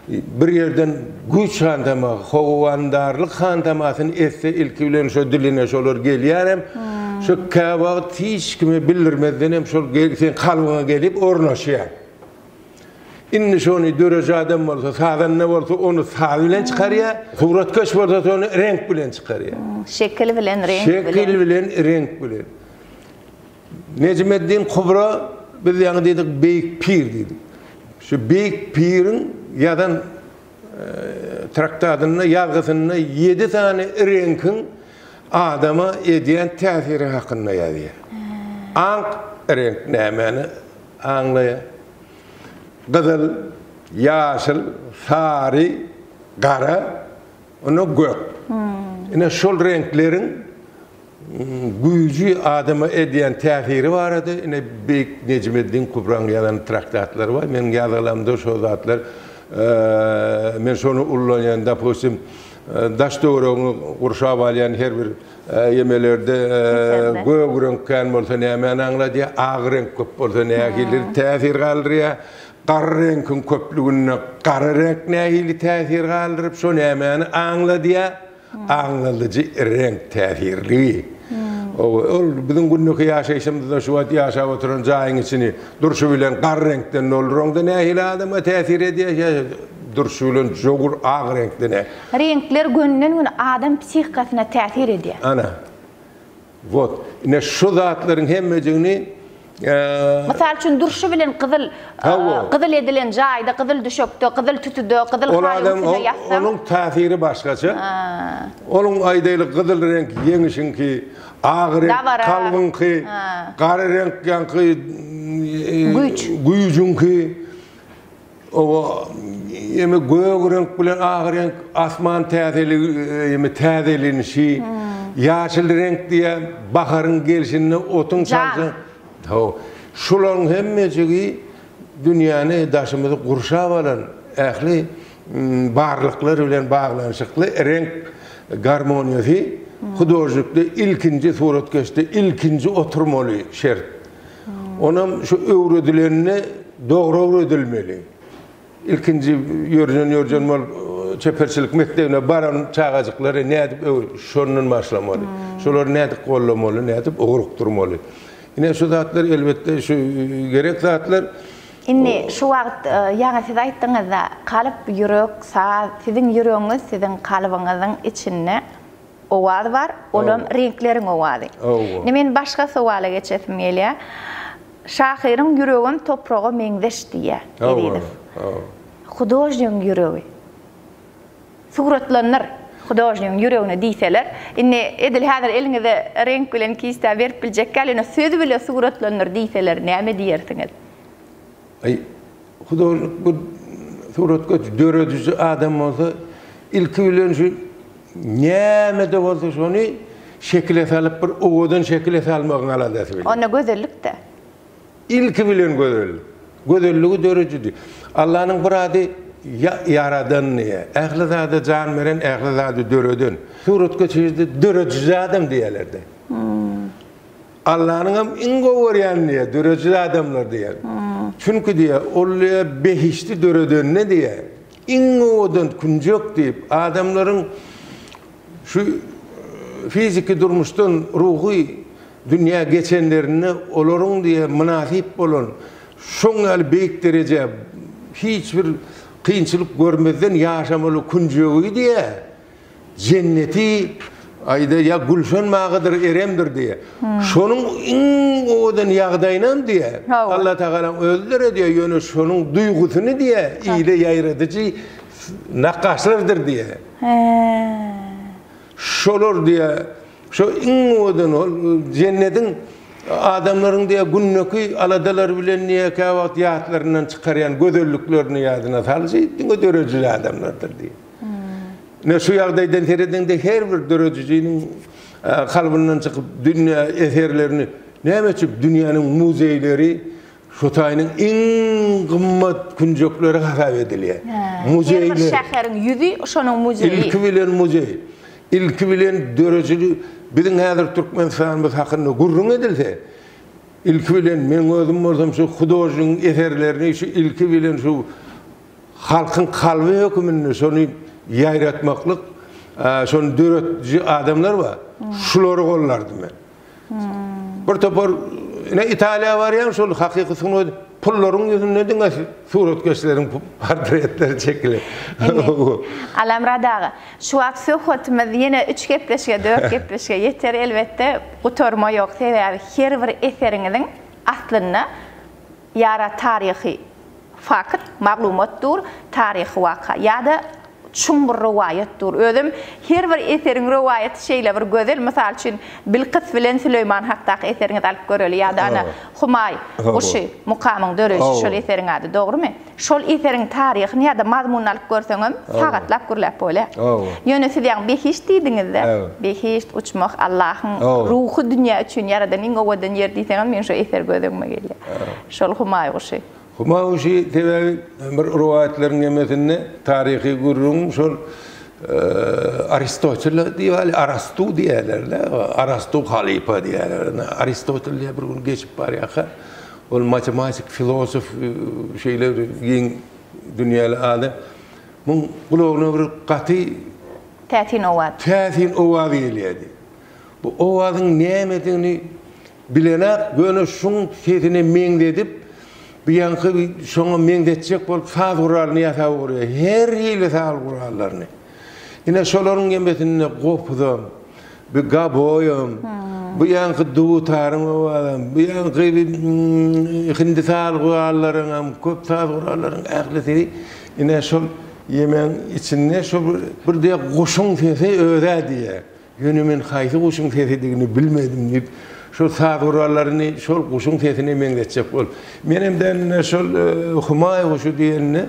bir yerden güç hantama, hovandarlık hantamasını etse ilki bilen şu diline şolar gelýärem. Şu kabağı hiç kime bildirmezden hem şol sen kalbına gelip ornaşýar. İnni şonu döreci adam bolsa, sağdan ne bolsa onu sağ bilen çıkarýar. Suratkaş bolsa onu renk bilen çıkarýar. Şekil bilen, renk bilen. Şekil bilen, renk bilen. Necmeddin Kubra biz ýa-ni dedik Beyik Pir dedik. Şu Beyik Pir'in yadan traktatyny ýazgysyny 7 tane renkin adama edýän täsiri hakynda ýazýar. Anq renk nämäni aňlaýar. Gyzyl, ýaşyl, sary, gara, onu gök. Ine şol renkleriň güýji adama edýän täsiri bar edi. Ine Beyik Necmeddin Kubraň ýazan traktatlary bar. Men ýazylamda şo zatlar men şonu ullanýanda posim daşdöwrüňi gurşap alýan her bir yemelerde gök renkän bolsa nämäni aňladýar, ag renk köp bolsa nähili täsir galdyrýar, gara renkin köplügüne gara renk nähili täsir galdyryp şo nämäni aňladýar, aňlalyjy renk täsirli. Ol bizim günnüki ýaşaýşymyzda şu wagt ýaşap oturan jaýyň içini durşy bilen gara renkden olurňda nähili adama täsir edýär. Durşy bilen jogur ag renkden. Renkler günden güne adam psihikasyna täsir edýär. Ana. Vot. Ine şu zatlaryň hemmejini Mysal üçin durşy bilen gyzyl edilen jaýda, gyzyl düşökde, gyzyl tütüde, gyzyl haýyňda ýatsam, onuň täsiri başgaça. Onuň aýdaly gyzyl renk yeňişinki, ag renk kalbynky, gara renk ýanky güýjünki, o ýeme gök renk bilen ag renk asman täseli ýeme täzelenişi, ýaşyl renk diýe baharyň gelişini otun çalsa. Şolaryň hemmejigi dünýäni daşymyzy gurşap alan ähli barlyklar bilen baglanyşykly renk garmoniýasy hudojlukda ilkinji suratkeşde ilkinji oturmaly şert. Onam şu öwredilerini dogry öwredilmeli. İlkinji ýörjen bol çeperçilik mektebine baran çağajyklary nädip şonun başlamaly. Şolar nädip gollamaly, nädip ogrukdurmaly. Ine şu zatlar elbette şu gerek zatlar. Inni şu wagt ýa-ni siz aýtdyňyzda kalyp ýürek, siziň ýüregiňiz, siziň kalbyňyzyň içinde owaz bar, olam renkleriň owazy. Men başga sowala geçesim gelýär. Şahyryň ýüregin topraga meňdeş diýär. Hudojnyň ýüregi. Suratlanır. Hudojnyň ýüregine diýseler, inni edil häzir eliňizde renk bilen kista berip biljekkäl, ene sözi bilen suratlanır diýseler, näme diýersiňiz? Ay, hudojnyk bu suratga döredici adam bolsa, ilki bilen şu näme de bolsa şonu şekile salyp bir owadan şekile salmagyň aladasy bilen. Ona gözellikde. İlki bilen gözellik. Gözelligi döredici. Allah'ın bir ady yaradan niye? Ähli zady jan beren, ähli zady döreden. Suratga çizdi döredici adam diýerlerdi. Allah'ın hem ingo görýän niye? Döredici adamlar diýer. Çünkü diýer, olýa behişti döreden ne diýer? Ingodan kunjok diýip adamlaryň şu fiziki durmuşdan ruhy dünýä geçenlerini olaryň diýe münasip bolan şoňal beýik derece hiç bir kynçylyk görmezden ýaşamaly kunjogy diýe jenneti aýda ýa gulşan magydyr eremdir diýe. Şonuň iň odan ýagdaýynam diýe. Allah Taala özleri diýe ýöne şonuň duýgusyny diýe ýyly ýaýradyjy nakaşlardyr diýe. Şolar diýe şu iň odan jennetin adamlaryň diýe günneki aladalar bilen näke wagt ýatlaryndan çykarýan gözelliklerini ýadyna salýy, diňe döredici adamlardyr diýe. Ne şu ýagdaýdan terediňde her bir döredijiň kalbynden çykyp dünýä eserlerini näme üçin dünýäniň muzeýleri şu taýynyň iň gymmat kunjoklary hasap edilýär. Muzeýler. Bir şäheriň ýüzi şonuň muzeýi. İlki bilen muzeý. İlki bilen döredici bizim häzir Türkmenistanymyz hakynda gurrun edilse, ilki bilen men özüm bolsam şu hudojnyň eserlerini şu ilki bilen şu halkın kalbi hükümünü şonu yayratmaklık şonu döretçi adamlar var. Şuları kollardı men. Bir topor ne İtalya var ya şol hakikatini pulların yüzüne dinle suratkeşlerin portretleri çekilir. Alamradağı şu wagt söhbetimiz yine 3 gepleşge 4 gepleşge yeter elbette gutorma yok. Sebebi her bir eseriňiziň aslynda yara tarihi fakt maglumatdur, tarihi waka ýa-da çumbur rivayetdir. Özüm her bir eseriň rivayeti şeýle bir gözel. Mysal üçin Bilqis bilen Süleyman hakdaky eseriňi alyp göreli ýa-da ana Humay Uşy mukamyň döreji şol eseriň ady dogrymy? Şol eseriň tarihyny ýa-da mazmunyny alyp görseňem sagatlap gürläp bole. Ýöne siz ýa behiş diýdiňizde, behiş uçmak Allahyň ruhy dünýä üçin yaradan iň owadan ýer diýseňem men şo eser gözüme gelýär. Şol Humay Uşy. Huma uşi tebebi bir rivayetlerin emesinde tarihi gururun şol Aristotel diýär, Arastu diýerler, Arastu halifa diýerler. Aristotel diýär bir gün geçip bar ýa-da ol matematik, filosof şeýler giň dünýäli adam. Mun gulagyna bir gaty täsin owad gelýärdi. Bu owadyň nämetini bilenek göne şuň sesini meňdedip bir yankı şoňa meňdetjek bolup saz guralny ýasap görýär. Her ýyly saz gurallaryny. Ine şolaryň gembetinde gopdum, bir gaboýum, bu yankı duwtarym bolam, bu yankı hindi saz gurallaryň, köp saz gurallaryň ählisini ine şol yemen içinde şol bir de goşuň sesi öýdä diýär. Ýöne men haýsy goşuň sesi digini bilmedim diýip şu saz gurallaryny şol goşuň sesini meňdetjek bolup. Menemden şol Humay Uşy diýenini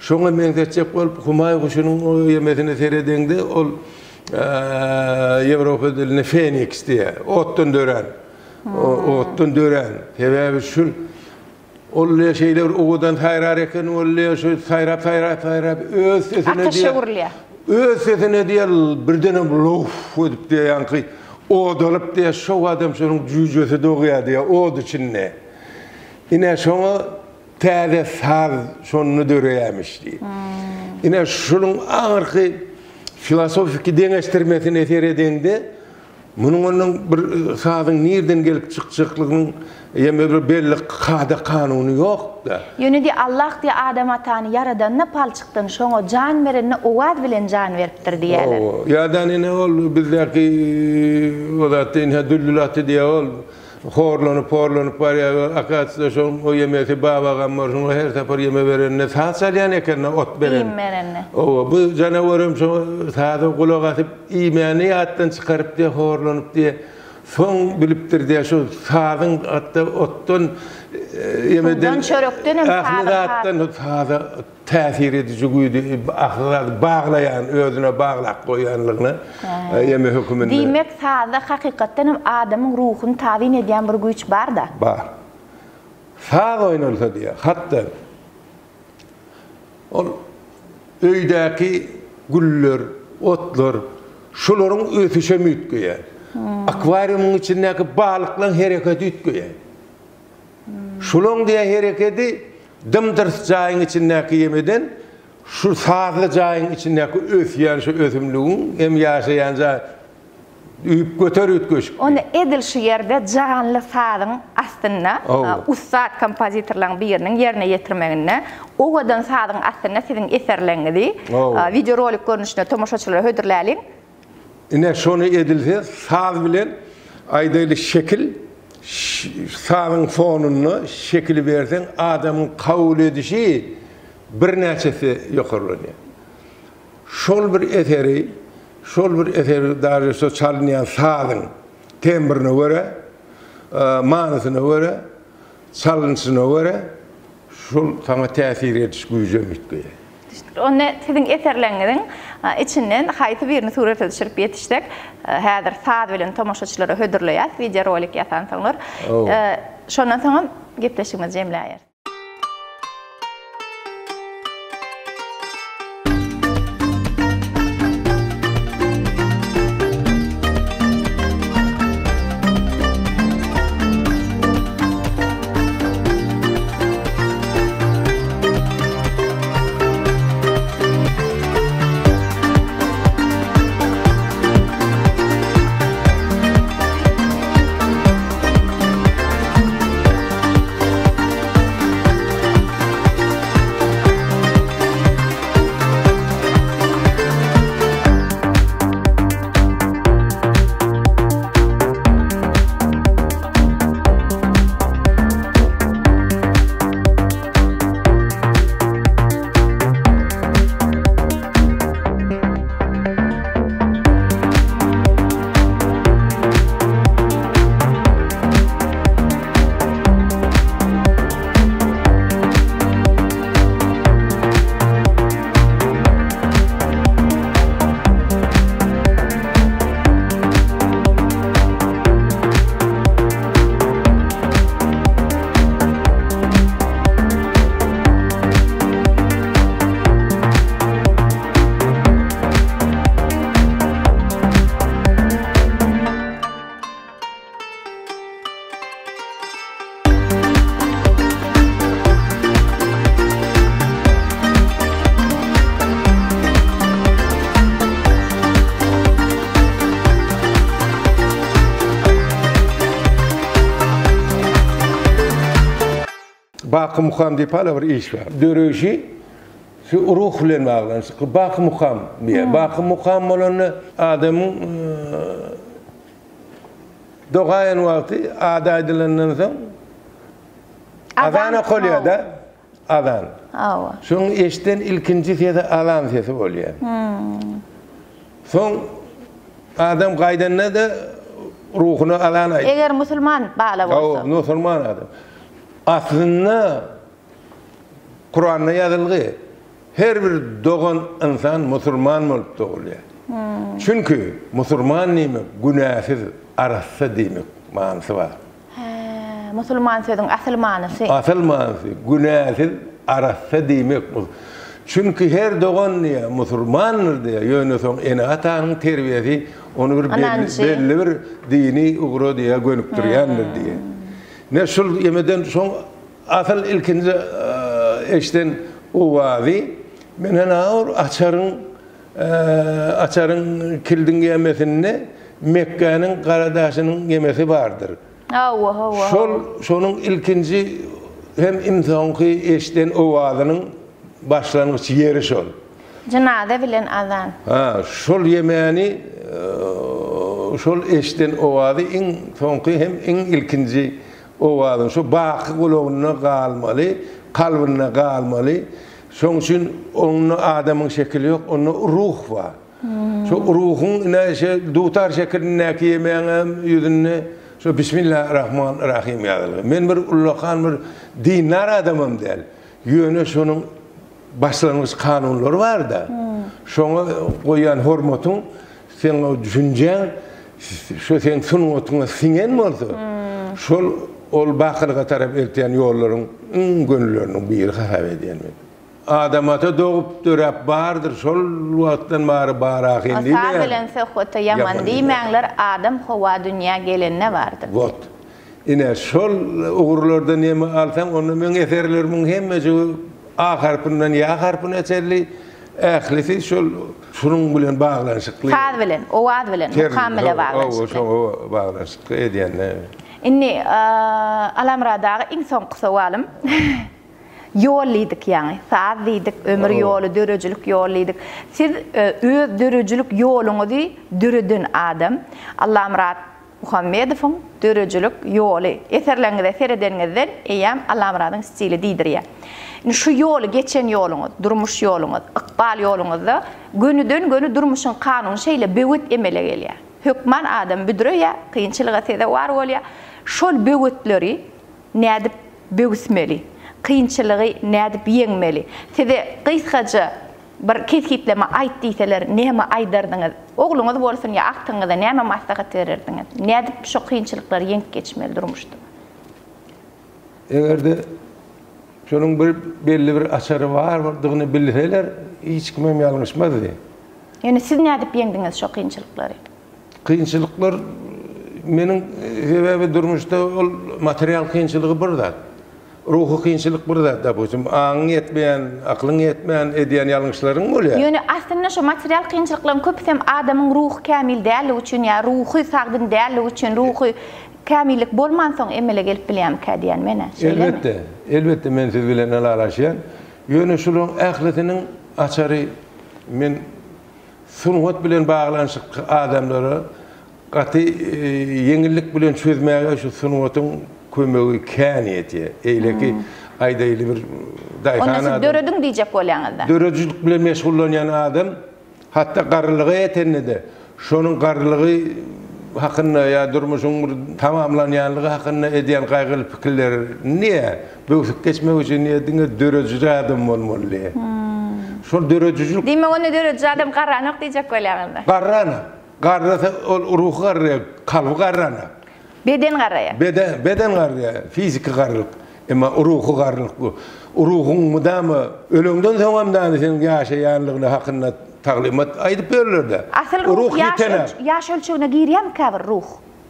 şoňa meňdetjek bolup Humay Uşynyň o ýemesini seredeňde ol Ýewropa dilini Phoenix diýär. Otdan dören. Sebebi şul ol şeýler owadan taýrar eken ol şu taýrap öz sesine diýär. Öz sesine diýär birdene lof edip diýär o dolup diye şu adam şunun cücesi doğuya diye o içinde. Yine şunu täze saz şunu döreyemiş diye. Yine şunun ağırkı filosofik deňeştirmesini eseredende bunun bir sazın nereden gelip çıkçıklığının ýa-da bir belli kada kanuny ýok da. Ýöne Allah diye Adam atany yaradanna palçykdan şoňa jan berenne owad bilen jan beripdir diýerler. Ýa-da ne ol bizdeki odatyn hadullat diýär ol horlanyp bar ýa akatsda şoň o ýemesi babaga morşun her separ ýeme berenne saz çalýan eken ot beren. Bu janawarym şo sazy gulak atyp iýmeni ýatdan çykaryp diýe horlanyp diýe son bilipdir diye şu sazın hatta ottan yemeden ahlirattan saza täsir edici güýdi ahlirat baglayan özüne baglap goýanlygyny yeme hükümünde. Diýmek saza hakykatdan hem adamyň ruhuny tawin edýän bir güýç bar da. Bar. Saz oýnalsa diýe hatta ol öýdäki güller, otlar şolaryň ötüşe mütgeýär. Akvaryumyň içindäki balyklaryň hereketi ütgeýär. Şuloň diýe hereketi dymdyrs jaýyň içindäki ýemeden şu sazly jaýyň içindäki ösýän şu ösümligiň hem ýaşaýan jaý üýüp göter ütgeş. Onu edilşi ýerde janly sazyň aslynda ustad kompozitorlaryň biriniň ýerine ýetirmeginde owadan sazyň aslynda siziň eserleriňizi video rolik görnüşine tomoşaçylara hödürläliň. Ine şonu edilse saz bilen aýdaly şekil sazın fonuny şekil bersen adamyň kabul edişi bir näçesi ýokarlanýar. Şol bir eseri darýysa çalynýan sazyň tembrine görä, manysyna görä, çalynşyna görä şol saňa täsir ediş güýje mitgeýär. Onu sizin eserleriňiziň içinden haýsy birini surata düşürip ýetişdik. Häzir saz bilen tomoşaçylara hödürleýär, video rolik ýasansaňlar. Şondan soň gepleşigimiz jemläýär. Bakı mukam diye hala bir iş var. Döröşi şu ruh bilen bağlanır. Bakı mukam diye. Bakı mukam olanı adamın doğayan vakti ada edilenden sonra adana kolya da adan. Şoň eşden ilkinji sesi alan sesi bolýar. Soň adam gaýdanda da ruhunu alan aýt. Eger musulman bala bolsa. O musulman adam. Aslında Kur'an'da yazılgy her bir doğan insan musulman bolup doğulýar. Çünkü musulman nime günahsız arassa demek manysy var. Musulman sözüň asl manysy. Asl manysy günahsız arassa demek. Çünkü her doğan niye musulmandır diye ýöne soň ene atanyň terbiyesi onu bir belli bir dini ugru diye gönükdirýändir diye. Ne şol ýemeden soň asl ilkinji eşden o wazy men ana açarın kildin yemesinde Mekke'nin Karadaşı'nın yemesi vardır. Şonun ilkinci hem imtihanki eşten o vazının başlangıç yeri şol. Cenade bilen azan. Şol yemeğini şol eşten o vazı en sonki hem en ilkinci o vazın. Şu bakı kulağına kalmalı, kalbine kalmalı. Şoň üçin onun adamın şekli yok, onun ruh var. Şu ruhun ne dutar şeklinde ki yemeğin yüzünde şu Bismillahirrahmanirrahim yazılır. Men bir ullakan bir dinar adamım değil. Yöne şunun başlangıç kanunları var da. Şoňa koyan hormatın sen o düşüncen şu sen sunutuna singen bolsa. Şol ol bakırga tarap erten ýollaryň gönülleriniň biri harap edýän. Adamata doğup dörep bardır, şol wagtdan bary barak indi. Sağ bilen söhbete yaman diýmeňler, adam howa dünýä gelenne bardyr. Wot. Ine şol ugurlardan näme alsaň, onu men eserlerimin hemmesi a harpyndan ya harpyna çelli, ählisi şol şunun bilen baglanşykly. Sağ bilen, o wad bilen, mukammele baglanşykly. O baglanşykly edýän. Inni alamradagy iň soňky sowalym. Yollaydık yani. Saat deydik, ömür yolu, döröcülük yollaydık. Siz öz döröcülük yoluňuzy dürüdün adam. Allah'ım Rahat Muhammedow'un döröcülük yolu. Eserlerinize seredenizden eýem Allah'ım Rahat'ın stili diýdirýär. Şu yolu, geçen yoluňuz, durmuş yoluňuz, ykbal yoluňuzda gönüden gönü durmuşyň kanun şeýle bewit emele gelýär. Hükman adam büdürýär, kynçylyga sede war bolýar. Şol bewitleri nädip bewsmeli? Kıyınçılığı nädip ýeňmeli. Size gysgaça bir keskitleme aýt diýseler, näme aýdardyňyz? Ogluňyz bolsun ýa aktyňyzda näme maslahat bererdiňiz? Nädip şu kıyınçylykları ýeňip geçmeli durmuşdy? Egerde şonuň bir belli bir açary bardygyny bilseler, hiç kim ýalňyşmazdy. Ýöne siz nädip ýeňdiňiz şu kıyınçylyklary? Kıyınçylyklar meniň sebäbi durmuşda ol material kıyınçylygy bir zat. Ruhu kıyınçılık burada da boşum. Ağın yetmeyen, aklın yetmeyen ediyen yanlışların mı oluyor? Yani aslında şu materyal kıyınçılıkların köpüsem adamın ruhu kamil değerli için ya ruhu sağdın değerli için ruhu kamillik bolman son emele gelip bileyim ka diyen mene. Elbette, elbette men siz bilen alaşyan. Yani şunun ahletinin açarı men sunut bilen bağlanışık adamlara katı yenilik bilen çözmeye şu sunutun kömegi käniyeti. Eyle ki aýdaýly bir daýhan adam. Onu dörödüň diýjek bolýaňyzda. Döröjülük bilen meşgullanýan adam hatda garlygy etende şonuň garlygy hakyna ýa durmuşyň bir tamamlanýanlygy hakyna edýän gaýgyly pikirler niýe böwsüp geçmek üçin niýe diňe döröjü adam bolmaly. Şol döröjülük diýme onu döröjü adam garranyk diýjek bolýaňyzda. Garrasa ol ruh garry, kalby garrana. Beden garraya. Beden garraya, fiziki garrylyk. Emma ruhu garrylyk bu. Ruhun mudamy ölümden soňamdan senin ýaşaýanlygyny hakyna taglimat aýdyp berlerdi. Asıl ruh yaş ölçüğüne girýän käbir ruh.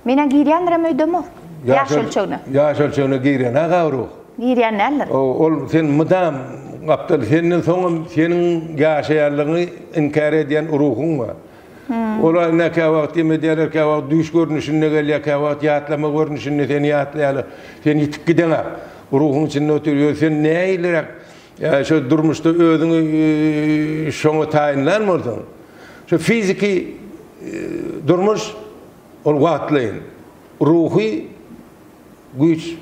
Menen girýändirem öýdemi? Yaş ölçüğüne. Yaş ölçüğüne girýän aga ruh. Girýän näler? Ol sen mudam gapdyl senin soňam senin ýaşaýanlygyny inkar edýän ruhun var. Ola näke wagt ýemediler, ka wagt düş görnüşinde gelýär, ka wagt ýatlama görnüşinde sen ýatlaýaly, sen ýitip gideňä. ruhun içinde oturuyor. Sen ne eylerek ya şu durmuşta özüňi şoňa taýinlanmardın. Şu fiziki durmuş ol wagtlaýyn. Ruhi güç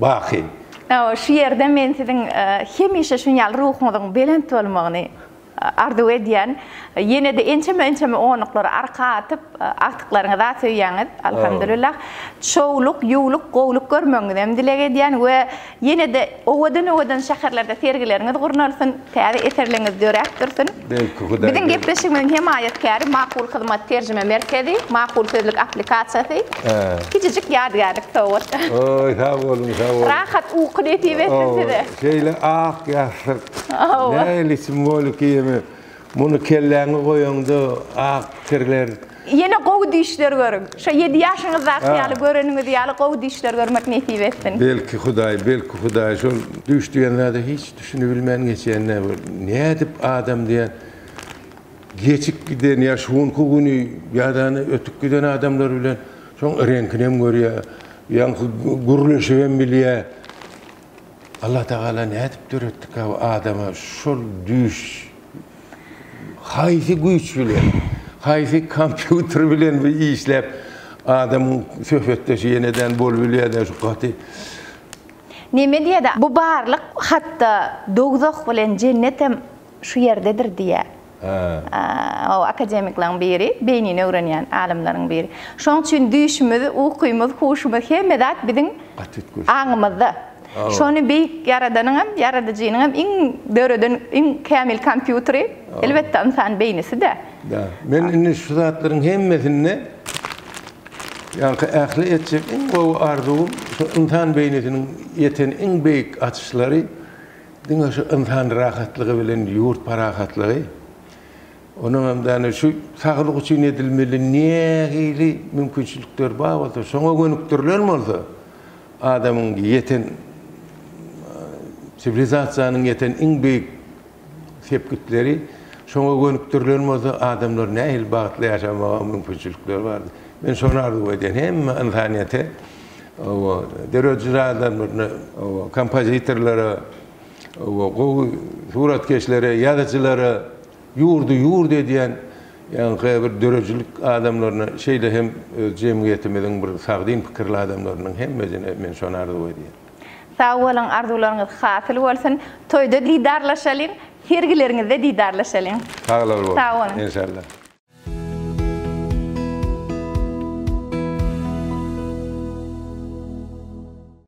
baqy. Şu yerde men siziň hemişe şuňal ruhuňyň belent bolmagyny arzu edýän, ýene de ençeme onukları arka atıp aktıklaryňy da söýýäňiz. Alhamdulillah. Çoğuluk, ýuwluk, gowluk görmeňizi dilek edýän we ýene de owadan şäherlerde sergileriniz gurnalsyn, täze eserleriniz dörek dursun. Biziň gepleşigimiň hem aýatkary Makul Hyzmat Terjime Merkezi, Makul Sözlük aplikasiýasy. Kiçijik ýadgarlyk towat. Oy, sağ olun, sağ olun. Rahat uky diýip size. Şeýle ak ýaşyk. Näli simbolik ýeme. Muny kelläňe goýaňda ak terler. Yine gowy dişler görün. Şu 7 ýaşyňyzda ýaly göreniňiz ýaly gowy dişler görmek nesip etsin. Belki Hudaý şol düşdiýenlerde hiç düşünüp bilmän geçýänler bar. Ne edip adam diýen geçip giden ýa şuň güni ýa-da ötüp giden adamlar bilen şoň renkinem görýär, ýa-da gurleşýän bilýär. Allah Taala ne edip döretdik adama şol düş hayfi güç bilen, hayfi kompüter bilen bir işlep adamın söhbetdeşi yeniden bol bilýär şu gaty. Neme diýär? Bu barlyk hatda dogzak bilen cennetem şu yerdedir diýär. O akademiklaryň biri, beynini öwrenýän alimleriň biri. Şoň üçin düşmüz, ukymy, huşmy hemme zat biziň aňymyzda. Şonu beýik yaradanyň, yaradyjynyň iň döreden iň kämil kompýuteri elbetde insan beýnisi de. Men indi şu zatlaryň hemmesini ýa-da ähli etjek iň gowy arzuwum şu insan beýnisiniň ýeten iň beýik açyşlary diňe şu insan rahatlygy bilen ýurt parahatlygy. Onuň hem şu saglyk üçin edilmeli nähili mümkinçilikler bar bolsa, şoňa gönükdirler bolsa adamyň ýeten sivilizasiýanyň ýeten iň beýik sepkitleri şoňa gönükdirler bolsa adamlar nähili bagtly ýaşamaga mümkinçilikler bar. Men şonu arzu edýän hemme insaniýete o derejeli adamlaryna, o kompozitorlara, o gowy suratkeşlere, ýazyjylara yurdu edýän ýa-ni bir dörejilik adamlaryna şeýle hem jemgyýetimiziň bir sagdyn pikirli adamlarynyň hemmesine men şonu arzu edýän. Sağ bolun, arzularyňyz hasyl bolsun. Toýda didarlaşalyň, sergileriňizde didarlaşalyň. Sağ olun. İnşallah.